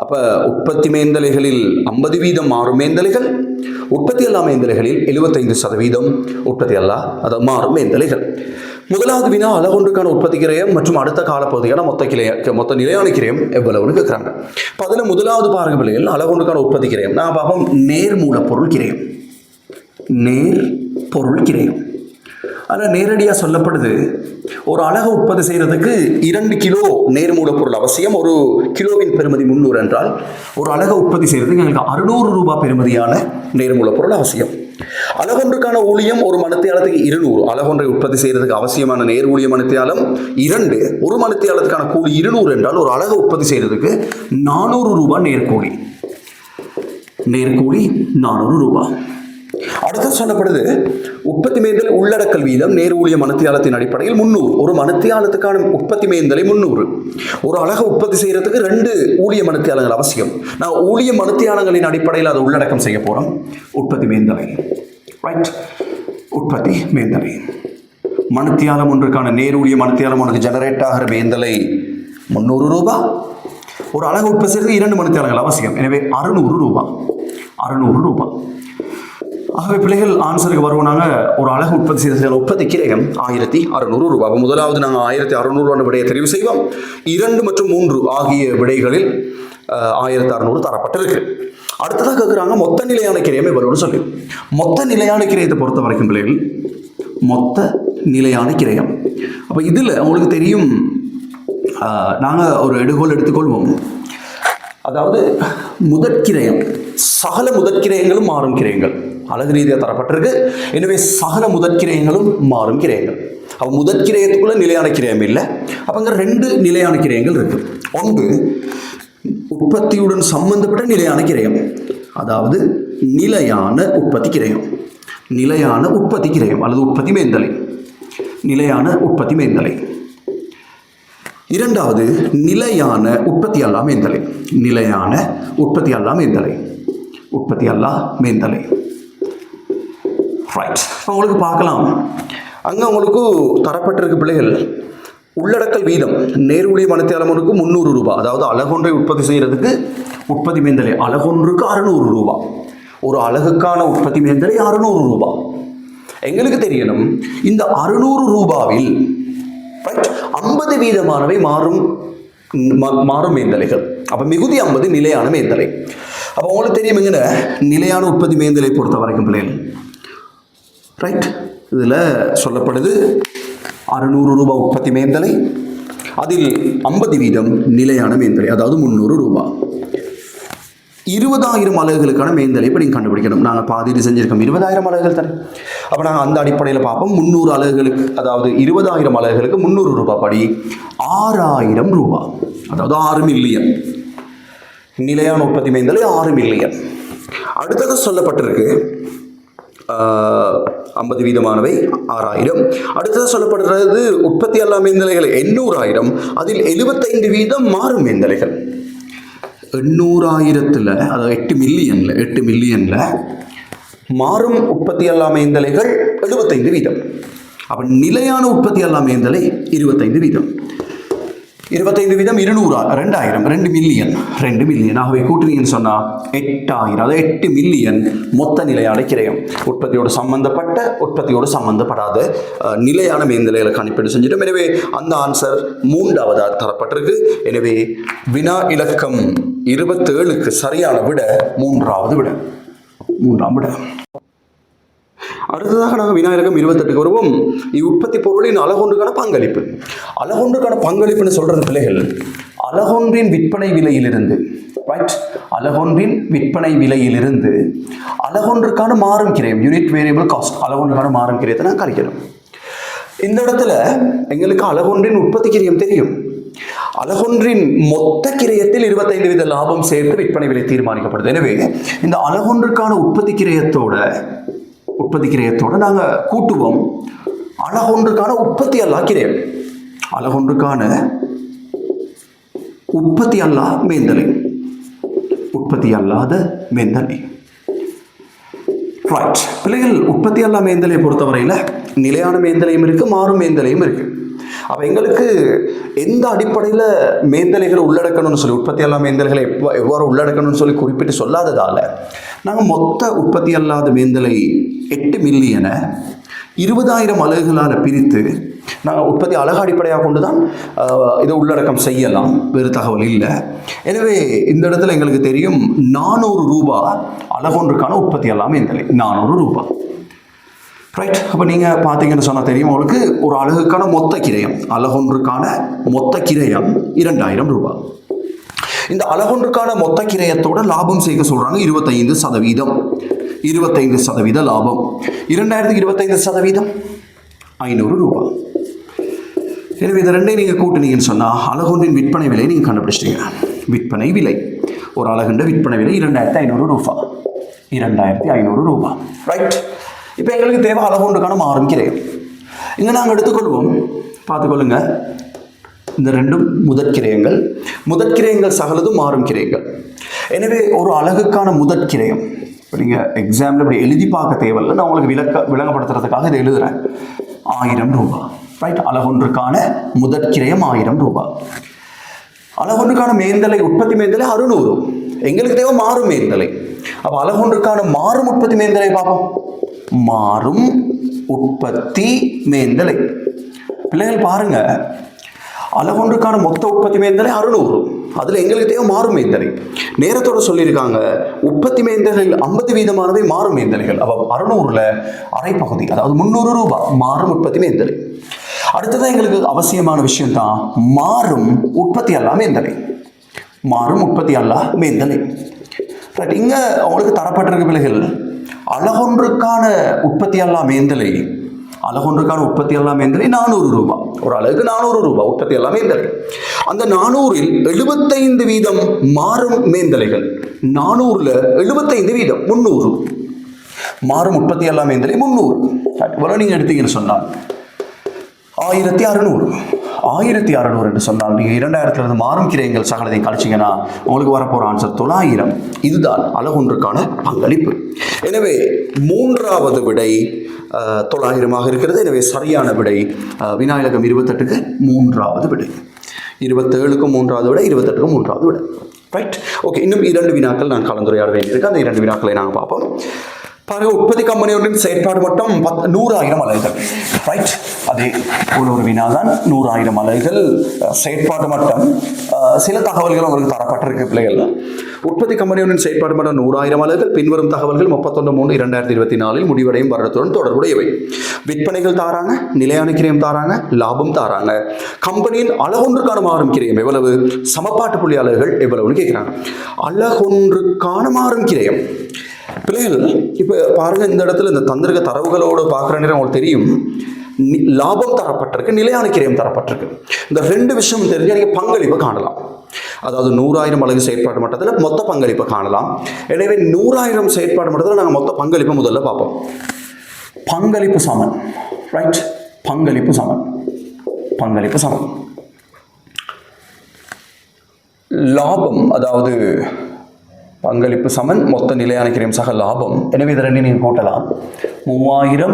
Speaker 1: அப்ப உற்பத்தி மேந்தலைகளில் 50% மாறும் மேந்தலைகள், உற்பத்தி அல்லா மேந்தலைகளில் 75% உற்பத்தி அல்லா அதாவது மாறும் மேந்தலைகள். முதலாவது வினா, அலகொன்றுக்கான உற்பத்தி கிரயம் மற்றும் அடுத்த காலப்பகுதியான மொத்த நிலையான கிரயம் எவ்வளவுன்னு கேட்குறாங்க. இப்போ அதில் முதலாவது பாருங்க பிள்ளைகள், அலகொன்றுக்கான உற்பத்தி கிரயம் நான் பார்ப்போம். நேர் மூலப்பொருள் கிரயம், நேர் பொருள் கிரயம். ஆனால் நேரடியாக சொல்லப்படுது, ஒரு அலகை உற்பத்தி செய்கிறதுக்கு 2 கிலோ நேர் மூலப்பொருள் அவசியம். 1 கிலோவின் பெறுமதி 300 என்றால் ஒரு அலகை உற்பத்தி செய்கிறதுக்கு எங்களுக்கு 600 ரூபாய் பெறுமதியான நேர் மூலப்பொருள் அவசியம். அலகொன்றுக்கான ஊழியம் ஒரு மணித்தியாலத்துக்கு 200. அலகொன்றை உற்பத்தி செய்கிறதுக்கு அவசியமான நேர் ஊழிய மணித்தியாலம் 2. ஒரு மணித்தியாலத்துக்கான கூலி 200 என்றால் ஒரு அலகை உற்பத்தி செய்கிறதுக்கு 400 ரூபாய் நேர்கூலி 400 ரூபாய். அடுத்து சொல்லப்படுது உற்பத்தி மேந்தலை உள்ளடக்கல் வீதம் நேர் ஊழிய மனத்தியாலத்தின் அடிப்படையில் 300. ஒரு மனத்தியாலத்துக்கான உற்பத்தி மேந்தலை 300. ஒரு அழகை உற்பத்தி செய்யறதுக்கு 2 ஊழிய மனத்தியாலங்கள் அவசியம். நான் ஊழிய மனத்தியாலங்களின் அடிப்படையில் அதை உள்ளடக்கம் செய்ய போறோம். உற்பத்தி மேந்தலை, ரைட்? உற்பத்தி மேந்தலை மனத்தியாலம் ஒன்றுக்கான நேர் ஊழிய மனத்தியாலம் ஒன்றுக்கு ஜெனரேட் ஆகிற மேந்தலை 300 ரூபாய். ஒரு அழகு உற்பத்தி செய்யறதுக்கு 2 மனத்தியாலங்கள் அவசியம். எனவே 600 ரூபாய். 600 ரூபாய். ஆகவே பிள்ளைகள் ஆன்சருக்கு வருவோம். ஒரு அழகு உற்பத்தி செய்த உற்பத்தி கிரயம் 1600 ரூபாய். முதலாவது நாங்கள் 1600 விடையை தெரிவு செய்வோம். 2 மற்றும் 3 ஆகிய விடைகளில் 1600 தரப்பட்டிருக்கு. அடுத்ததாக கேட்குறாங்க மொத்த நிலையான கிரயம் எவ்வளோன்னு சொல்லி. மொத்த நிலையான கிரயத்தை பொறுத்த வரைக்கும் பிள்ளைகள் மொத்த நிலையான கிரயம். அப்போ இதில் உங்களுக்கு தெரியும், நாங்கள் ஒரு எடுகோல் எடுத்துக்கொள்வோம். அதாவது முதற்கிரயம், சகல முதற்கிரயங்களும் மாறும் கிரயங்கள் அழகு ரீதியாக தரப்பட்டிருக்கு. எனவே சகல முதற்கிரயங்களும் மாறும் கிரயங்கள். அப்போ முதற்கிரயத்துக்குள்ள நிலையான கிரயம் இல்லை. அப்போ அங்கே 2 நிலையான கிரயங்கள் இருக்கு. ஒன்று உற்பத்தியுடன் சம்பந்தப்பட்ட நிலையான கிரயம், அதாவது நிலையான உற்பத்தி கிரயம். நிலையான உற்பத்தி கிரயம் அல்லது உற்பத்தி மேந்தலை, நிலையான உற்பத்தி மேந்தலை. இரண்டாவது நிலையான உற்பத்தி அல்லா மேந்தலை. நிலையான உற்பத்தி அல்லா மேந்தலை. உற்பத்தி அல்லா மேந்தலை, ரைட்? உங்களுக்கு பார்க்கலாம், அங்கே உங்களுக்கு தரப்பட்டிருக்கு பிள்ளைகள் உள்ளடக்கல் வீதம் நேர் ஊழிய மனத்தியாலமுக்கு 300 ரூபாய். அதாவது அழகொன்றை உற்பத்தி செய்யறதுக்கு உற்பத்தி மேந்தலை அழகொன்றுக்கு 600 ரூபாய். ஒரு அழகுக்கான உற்பத்தி மேந்தலை 600 ரூபாய். எங்களுக்கு தெரியணும் இந்த 600 ரூபாவில் 50% மாறும் மேந்தலைகள். அப்போ மிகுதி 50 நிலையான மேந்தலை. அப்போ உங்களுக்கு தெரியும் எங்க நிலையான உற்பத்தி மேந்தலை பொறுத்த வரைக்கும் பிள்ளைகள், ரைட்? இதில் சொல்லப்படுது 600 ரூபாய் உற்பத்தி மேந்தலை, அதில் 50% நிலையான மேந்தலை, அதாவது 300 ரூபாய். 20,000 அலகுகளுக்கான மேந்தலை இப்போ நீங்கள் கண்டுபிடிக்கணும். நாங்கள் பாதியில் செஞ்சுருக்கோம் 20,000 அலகுகள் தானே. அப்போ நாங்கள் அந்த அடிப்படையில் பார்ப்போம். 300 அலகுகளுக்கு, அதாவது 20,000 அலகுகளுக்கு 300 ரூபாய் படி 6000 ரூபாய், அதாவது 6 மில்லியன். நிலையான உற்பத்தி மேந்தலை 6 மில்லியன். அடுத்தது சொல்லப்பட்டிருக்கு 50% 6000. அடுத்தது சொல்லப்படுறது உற்பத்தி அல்லா மேந்தலைகள் 800,000, அதில் 75% மாறும் மேந்தலைகள். 800,000, அதாவது 8 மில்லியன்ல மாறும் உற்பத்தி அல்லா மேந்தலைகள் 75%. அப்போ நிலையான உற்பத்தி அல்லா மேந்தலை 25%. 25% 200, 2 மில்லியன். ஆகவே கூட்டுறீங்கன்னு சொன்னால் 8000, அதாவது 8 மில்லியன் மொத்த நிலையான கிரயம். உற்பத்தியோடு சம்பந்தப்பட்ட, உற்பத்தியோடு சம்பந்தப்படாத நிலையான மேந்தலைகளை கணிப்பீடு செஞ்சிடும். எனவே அந்த ஆன்சர் 3வது தரப்பட்டிருக்கு. எனவே வினா இலக்கம் 27க்கு சரியான விட 3வது விட. அடுத்ததாக நாங்கள் வினா இலக்கம் 28க்கு வருவோம். இவ்வுற்பத்தி பொருளின் அழகொன்றுக்கான பங்களிப்பு. அழகொன்றுக்கான பங்களிப்புன்னு சொல்றது பிள்ளைகள், அழகொன்றின் விற்பனை விலையிலிருந்து, ரைட்? அழகொன்றின் விற்பனை விலையிலிருந்து அழகொன்றுக்கான மாறும் கிரயம், யூனிட் வேரியபிள் காஸ்ட், அழகொன்றுக்கான மாறும் கிரயத்தை நான் கழிக்கணும். இந்த இடத்துல எங்களுக்கு அழகொன்றின் உற்பத்தி கிரயம் தெரியும். அழகொன்றின் மொத்த கிரயத்தில் 25% லாபம் சேர்த்து விற்பனை விலை தீர்மானிக்கப்படுது. எனவே இந்த அழகொன்றுக்கான உற்பத்தி கிரயத்தோட நாங்கள் கூட்டுவோம் அழகொன்றுக்கான உற்பத்தி அல்லா கிரயம். அழகொன்றுக்கான உற்பத்தி அல்லா மேந்தலை, உற்பத்தி அல்லாத மேந்தலை, ரைட்? பிள்ளைகள் உற்பத்தி அல்லா மேந்தலையை பொறுத்தவரையில் நிலையான மேந்தலையும் இருக்குது, மாறும் மேந்தலையும் இருக்குது. அப்போ எங்களுக்கு எந்த அடிப்படையில் மேந்தலைகளை உள்ளடக்கணும்னு சொல்லி, உற்பத்தி அல்லா மேந்தலைகளை எவ்வாறு உள்ளடக்கணும்னு சொல்லி குறிப்பிட்டு சொல்லாததால் நாங்கள் மொத்த உற்பத்தி அல்லாத மேந்தலை 8 மில்லியனை 20,000 அலகுகளால் பிரித்து நாங்கள் உற்பத்தி அழகு அடிப்படையாக கொண்டு தான் இதை உள்ளடக்கம் செய்யலாம், வேறு தகவல் இல்லை. எனவே இந்த இடத்துல எங்களுக்கு தெரியும் 400 ரூபாய் அழகொன்றுக்கான உற்பத்தி அல்லா மேந்தலை, 400 ரூபாய், ரைட்? அப்போ நீங்கள் பார்த்தீங்கன்னு சொன்னால் தெரியும் உங்களுக்கு ஒரு அழகுக்கான மொத்த கிரயம், அழகொன்றுக்கான மொத்த கிரயம் 2000 ரூபாய். இந்த அழகொன்றுக்கான மொத்த கிரயத்தோட லாபம் செய்ய சொல்கிறாங்க 25%. 25% லாபம். 2025% 500 ரூபாய். எனவே இந்த ரெண்டையும் நீங்கள் கூட்டினீங்கன்னு சொன்னால் அழகொன்றின் விற்பனை விலையை நீங்கள் கண்டுபிடிச்சிட்டீங்க. விற்பனை விலை, ஒரு அழகுண்ட விற்பனை விலை 2500 ரூபாய். 2500 ரூபாய், ரைட்? இப்போ எங்களுக்கு தேவை அலகொன்றுக்கான மாறும் கிரயம். இங்கே நாங்கள் எடுத்துக்கொள்வோம், பார்த்துக்கொள்ளுங்க. இந்த ரெண்டும் முதற்கிரயங்கள். முதற்கிரயங்கள் சகலதும் மாறும் கிரயங்கள். எனவே ஒரு அலகுக்கான முதற்கிரயம் இப்போ நீங்கள் எக்ஸாம்பிள் இப்படி எழுதி பார்க்க தேவையில்லை, நான் உங்களுக்கு விளங்கப்படுத்துறதுக்காக இதை எழுதுகிறேன். 1000 ரூபாய். ரைட். அலகொன்றுக்கான முதற்கிரயம் 1000 ரூபாய். அலகொன்றுக்கான மேந்தலை உற்பத்தி மேந்தலை 600. எங்களுக்கு தேவை மாறும் மேந்தலை. அப்போ அலகொன்றுக்கான மாறும் உற்பத்தி மேந்தலை பார்ப்போம். மாறும் உற்பத்தி மேந்தலை. பிள்ளைகள் பாருங்க, அலகொன்றுக்கான மொத்த உற்பத்தி மேந்தலை 600. அதில் எங்களுக்கு தேவை மாறும் மேந்தலை. நேரத்தோட சொல்லியிருக்காங்க உற்பத்தி மேந்தலைகள் 50% மாறும் மேந்தலைகள். அப்போ 600ல் அரை பகுதி, அதாவது 300 ரூபாய் மாறும் உற்பத்தி மேந்தலை. அடுத்ததான் எங்களுக்கு அவசியமான விஷயம் தான் மாறும் உற்பத்தி அல்லா மேந்தலை. மாறும் உற்பத்தி அல்லா மேந்தலை. ரைட். இங்கே அவங்களுக்கு தரப்பட்டிருக்க பிள்ளைகள் அலகொன்றுக்கான உற்பத்தி அல்லா மேந்தலை, அலகொன்றுக்கான உற்பத்தி எல்லாம் மேந்தலை 400 ரூபாய். ஒரு அலகுக்கு 400 ரூபாய் உற்பத்தி எல்லாம் மேந்தலை. அந்த 400ல் 75% மாறும் மேந்தலைகள். 400ல் 75% 300 மாறும் உற்பத்தி எல்லாம் மேந்தலை 300. இவ்வளோ நீங்கள் எடுத்தீங்கன்னு சொன்னால் 1600. 1600 என்று சொன்னால் நீங்கள் 2000 மாறும் கிரயங்கள் சகலத்தையும் கழிச்சிங்கன்னா உங்களுக்கு வரப்போகிற ஆன்சர் 900. இதுதான் அலகொன்றுக்கான பங்களிப்பு. எனவே மூன்றாவது விடை 900 இருக்கிறது. எனவே சரியான விடை வினாயிலக்கம் 28க்கு மூன்றாவது விடை. 27க்கும் மூன்றாவது விடை, 28க்கும் மூன்றாவது விடை. ரைட். ஓகே. இன்னும் 2 வினாக்கள் நான் கலந்துரையாட வேண்டியிருக்கு. அந்த 2 வினாக்களை நாங்கள் பார்ப்போம். பாருங்க, உற்பத்தி கம்பெனி ஒன்றின் செயற்பாடு மட்டும் 100,000 அலகுகள். ரைட். அதே ஒரு வினாதான். 100,000 அலகுகள் செயற்பாடு மட்டும். சில தகவல்கள் உங்களுக்கு தரப்பட்டிருக்கு பிள்ளைகள். உற்பத்தி கம்பெனி ஒன்றின் செயற்பாடு மட்டும் 100,000 அலகுகள். பின்வரும் தகவல்கள் 31/3/2024 முடிவடையும் வருடத்துடன் தொடர்புடையவை. விற்பனைகள் தாராங்க, நிலையான கிரயம் தாராங்க, லாபம் தாராங்க. கம்பெனியின் அலகொன்றுக்கான மாறும் கிரயம் எவ்வளவு, சமப்பாட்டு புள்ளி அலகுகள் எவ்வளவுன்னு கேட்குறாங்க. அலகொன்றுக்கான மாறும் கிரயம் பிள்ளைகள் இப்போ பாருங்க, இந்த இடத்துல இந்த தந்திருக்க தரவுகளோடு பார்க்குற நேரம் உங்களுக்கு தெரியும். லாபம் தரப்பட்டிருக்கு, நிலையான கிரயம் தரப்பட்டிருக்கு. இந்த 2 விஷயம் தெரிஞ்சு நீங்கள் பங்களிப்பை காணலாம். அதாவது 100,000 அலகு செயற்பாடு மட்டத்தில் மொத்த பங்களிப்பை காணலாம். எனவே 100,000 செயற்பாடு மட்டத்தில் நாங்கள் மொத்த பங்களிப்பை முதல்ல பார்ப்போம். பங்களிப்பு சமன். ரைட். பங்களிப்பு சமன். பங்களிப்பு சமன். லாபம், அதாவது பங்களிப்பு சமன் மொத்த நிலையான கிரயம் சக லாபம். எனவே இதை 2 நீங்கள் கூட்டலாம். 3000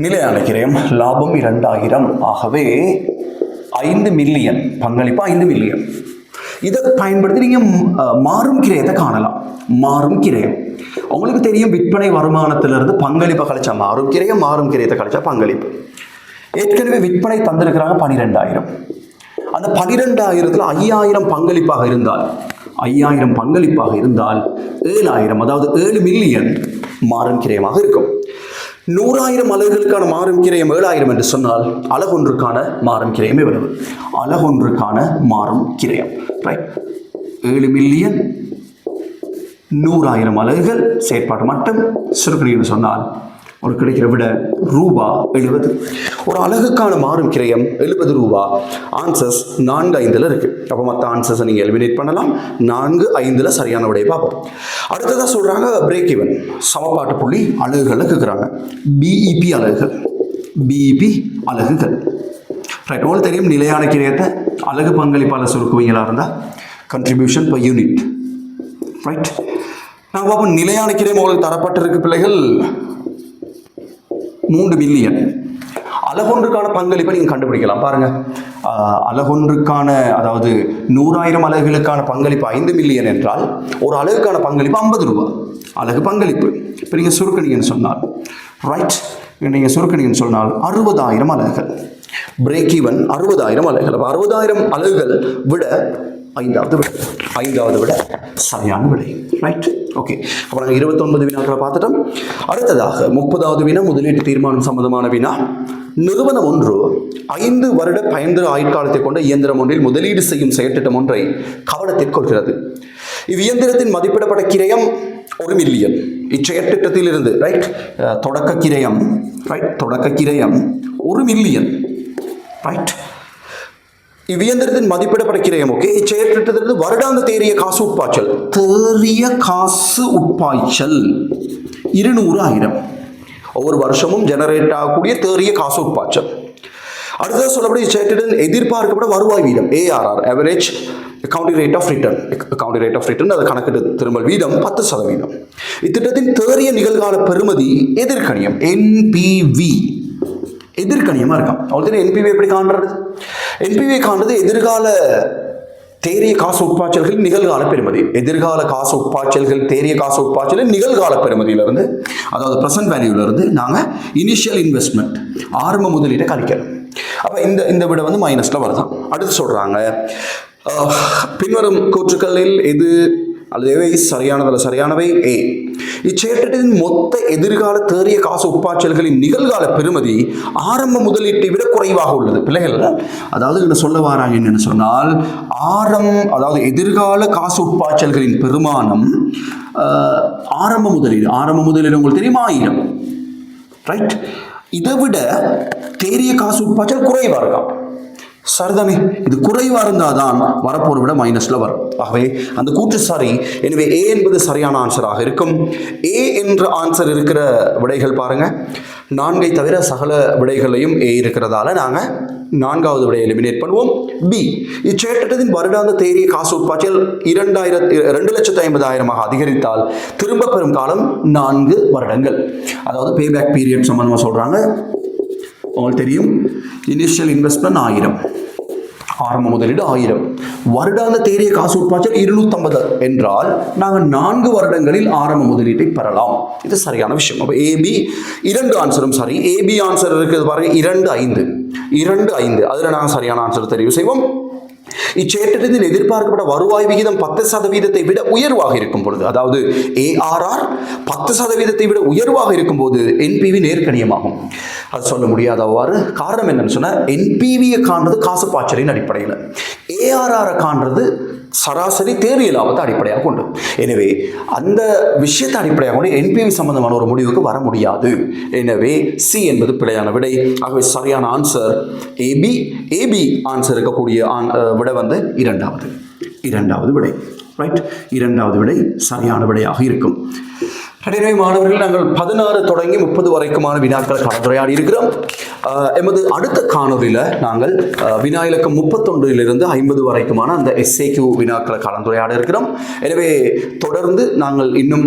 Speaker 1: நிலையான கிரயம், லாபம் 2000. ஆகவே 5 மில்லியன். பங்களிப்பு 5 மில்லியன். இதை பயன்படுத்தி நீங்கள் மாறும் கிரயத்தை காணலாம். மாறும் கிரயம் உங்களுக்கு தெரியும். விற்பனை வருமானத்திலிருந்து பங்களிப்பை கழிச்சா மாறும் கிரயம், மாறும் கிரயத்தை கழிச்சா பங்களிப்பு. ஏற்கனவே விற்பனை தந்திருக்கிறாங்க 12,000. அந்த 12,000ல் 5,000 பங்களிப்பாக இருந்தால் 5,000 பங்களிப்பாக இருந்தால் 7,000, அதாவது 7 மில்லியன் மாறும் கிரயமாக இருக்கும். 100,000 அலகுகளுக்கான மாறும் கிரயம் 7,000 என்று சொன்னால் அலகொன்றுக்கான மாறும் கிரயம் எவ்வளவு? அலகொன்றுக்கான மாறும் கிரயம். ரைட். 7 மில்லியன் 100,000 அலகுகள் செயற்பாடு மட்டும் சுருக்கடின்னு சொன்னால் ஒரு கிடைக்கிற விட ரூபாய் 70. ஒரு அலகுக்கான மாறும் கிரயம் 70 ரூபாய். ஆன்சர்ஸ் 4-5 இருக்கு. அப்போ மற்ற ஆன்சர்ஸை நீங்கள் எலிமினேட் பண்ணலாம். 4-5 சரியான விடையை பார்ப்போம். அடுத்ததாக சொல்கிறாங்க பிரேக் ஈவன், சமப்பாட்டு புள்ளி அலகுகளில் கேட்குறாங்க. பிஇபி அலகுகள். பிஇபி அலகுகள். ரைட். உங்களுக்கு தெரியும் நிலையான கிரயத்தை அலகு பங்களிப்பாளர் சுருக்குவீங்களா இருந்தால் கண்ட்ரிபியூஷன் பர் யூனிட். ரைட். நாங்கள் பார்ப்போம். நிலையான கிரயம் உங்களுக்கு தரப்பட்டிருக்கு பிள்ளைகள் 3 மில்லியன். அலகொன்றுக்கான பங்களிப்பை நீங்கள் கண்டுபிடிக்கலாம். பாருங்கள், அலகொன்றுக்கான, அதாவது 100,000 அலகுகளுக்கான பங்களிப்பு 5 மில்லியன் என்றால் ஒரு அலகுக்கான பங்களிப்பு 50 ரூபாய். அலகு பங்களிப்பு. இப்போ நீங்கள் சுருக்கணிங்கன்னு சொன்னால், ரைட், நீங்கள் சுருக்கணிங்கன்னு சொன்னால் 60,000 அலகுகள். பிரேக் ஈவன் 60,000 அலகுகள். அப்போ 60,000 அலகுகள் விட 5வது விட சரியான விடை. ரைட். ஓகே. அப்போ நாங்கள் 29 வினாக்களை பார்த்துட்டோம். அடுத்ததாக 30வது வினா முதலீட்டு தீர்மானம் சம்பந்தமான வினா. நிறுவனம் ஒன்று 5 வருட பயன்தர ஆயுட்காலத்தை கொண்ட இயந்திரம் ஒன்றில் முதலீடு செய்யும் செயற்திட்டம் ஒன்றை கவனத்தில் கொள்கிறது. இவ்வியந்திரத்தின் மதிப்பிடப்பட்ட கிரயம் 1 மில்லியன். இச்செயற்திட்டத்தில் இருந்து ரைட் தொடக்க கிரயம் 1 மில்லியன். ரைட். இவ்வியந்திரத்தின் மதிப்பிடப்பட்ட கிரயம். ஓகே. இச்செயற்திட்டத்திலிருந்து வருடாந்த தேறிய காசு உட்பாய்ச்சல் 200,000. ஒவ்வொரு வருஷமும் ஜெனரேட் ஆகக்கூடிய தேறிய காசு உட்பாய்ச்சல். அடுத்தது சொல்லப்படி இச்செயற்றிடன் எதிர்பார்க்கப்பட்ட வருவாய் வீதம் ARR, average accounting rate of return. Accounting rate of return, அது கணக்கிட்டு திரும்பல் வீதம் 10%. இத்திட்டத்தின் தேறிய நிகழ்கால பெறுமதி எதிர்கணியம் NPV. எதிர்கணியமா இருக்கான். அவங்களுக்கு NPV எப்படி காண்றது? NPV காண்றது எதிர்கால தேறிய காசு உட்பாய்ச்சல்கள் நிகழ்கால பெறுமதி. எதிர்கால காசு உட்பாய்ச்சல்கள் தேறிய காசு உட்பாய்ச்சல் நிகழ்கால பெறுமதியிலிருந்து, அதாவது பிரசன்ட் வேல்யூலேருந்து நாங்கள் இனிஷியல் இன்வெஸ்ட்மெண்ட் ஆரம்ப முதலீட்டை கழிக்கிறோம். அப்போ இந்த விட வந்து மைனஸில் வருதான். அடுத்து சொல்கிறாங்க, பின்வரும் கூற்றுக்களில் எது அல்லது எவை சரியானவை? A. இச்செயற்றின் மொத்த எதிர்கால தேறிய காசு உட்பாய்ச்சல்களின் நிகழ்கால பெறுமதி ஆரம்ப முதலீட்டை விட குறைவாக உள்ளது. பிள்ளைகள் அதாவது என்ன சொல்ல வராங்க என்னன்னு சொன்னால், அதாவது எதிர்கால காசு உட்பாய்ச்சல்களின் பெருமானம் ஆரம்ப முதலீடு உங்களுக்கு தெரியுமா 1000, ரைட்? இதை விட தேறிய காசு உட்பாய்ச்சல் குறைவா இருக்கான். சரிதானே? இது குறைவா இருந்தாதான் வரப்போரை விட மைனஸ்ல வரும். ஆகவே அந்த கூற்று சரி. எனவே A என்பது சரியான ஆன்சராக இருக்கும். A என்ற ஆன்சர் இருக்கிற விடைகள் பாருங்க, 4ஐ தவிர சகல விடைகளையும் A இருக்கிறதால நாங்க 4வது விடையை எலிமினேட் பண்ணுவோம். B. இச்செயற்றத்தின் வருடாந்த தேறிய காசு உட்பாய்ச்சல் 2,50,000 அதிகரித்தால் திரும்ப பெறும் காலம் 4 வருடங்கள். அதாவது பேபேக் பீரியட் சம்பந்தமா சொல்றாங்க. உங்களுக்கு தெரியும், இனிஷியல் இன்வெஸ்ட்மெண்ட் 1000, ஆரம்ப முதலீடு 1000, வருடாந்த தேறிய காசு உட்பாய்ச்சல் 250 என்றால் நாங்கள் 4 வருடங்களில் ஆரம்ப முதலீட்டை பெறலாம். இது சரியான விஷயம். அப்போ AB 2 ஆன்சரும் சரி. AB ஆன்சர் இருக்கிறது பாருங்க 2,5. அதில் நாங்கள் சரியான ஆன்சர் தெரிவு செய்வோம். இச்செயற்றத்தின் எதிர்பார்க்கப்பட்ட வருவாய் விகிதம் 10% விட உயர்வாக இருக்கும் பொழுது, அதாவது ARR 10% விட உயர்வாக இருக்கும் போது NPV நேர்கணியமாகும். அது சொல்ல முடியாதவாறு. காரணம் என்னன்னு சொன்னா, NPV-யை காண்றது காசு பாய்ச்சலின் அடிப்படையில், ARR-ஐ காண்றது சராசரி தேறிய லாபத்தை அடிப்படையாக கொண்டு. எனவே அந்த விஷயத்தை அடிப்படையாக கொண்டு NPV சம்பந்தமான ஒரு முடிவுக்கு வர முடியாது. எனவே C என்பது பிழையான விடை. ஆகவே சரியான ஆன்சர் AB ஆன்சர் இருக்கக்கூடிய விடை வந்து இரண்டாவது விடை, ரைட்? இரண்டாவது விடை சரியான விடையாக இருக்கும். எனவே மாணவர்கள், நாங்கள் 16 தொடங்கி 30 வரைக்குமான வினாக்களை கலந்துரையாடி இருக்கிறோம். எமது அடுத்த காணொலியில் நாங்கள் வினா இலக்கம் 31 50 வரைக்குமான அந்த SAQ வினாக்களை கலந்துரையாட இருக்கிறோம். எனவே தொடர்ந்து நாங்கள் இன்னும்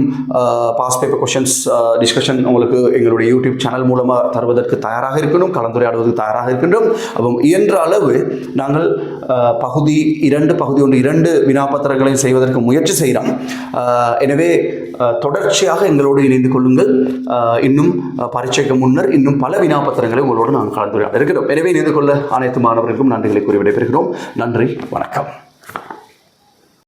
Speaker 1: பாஸ் பேப்பர் கொஷின்ஸ் டிஸ்கஷன் உங்களுக்கு எங்களுடைய யூடியூப் சேனல் மூலமாக தருவதற்கு தயாராக இருக்கணும், கலந்துரையாடுவதற்கு தயாராக இருக்கின்றோம். அப்போ இயன்ற அளவு நாங்கள் பகுதி 2 வினாப்பத்திரங்களையும் செய்வதற்கு முயற்சி செய்கிறோம். எனவே தொடர்ச்சியாக எங்களோடு இணைந்து கொள்ளுங்கள். இன்னும் பரீட்சைக்கு முன்னர் இன்னும் பல வினாப்பத்திரங்களை உங்களோடு நாங்கள் கலந்துரையாட இருக்கிறோம். எனவே இணைந்து கொள்ள அனைத்து மாணவர்களுக்கும் நன்றிகளை கூறி விடைபெறுகிறோம். நன்றி, வணக்கம்.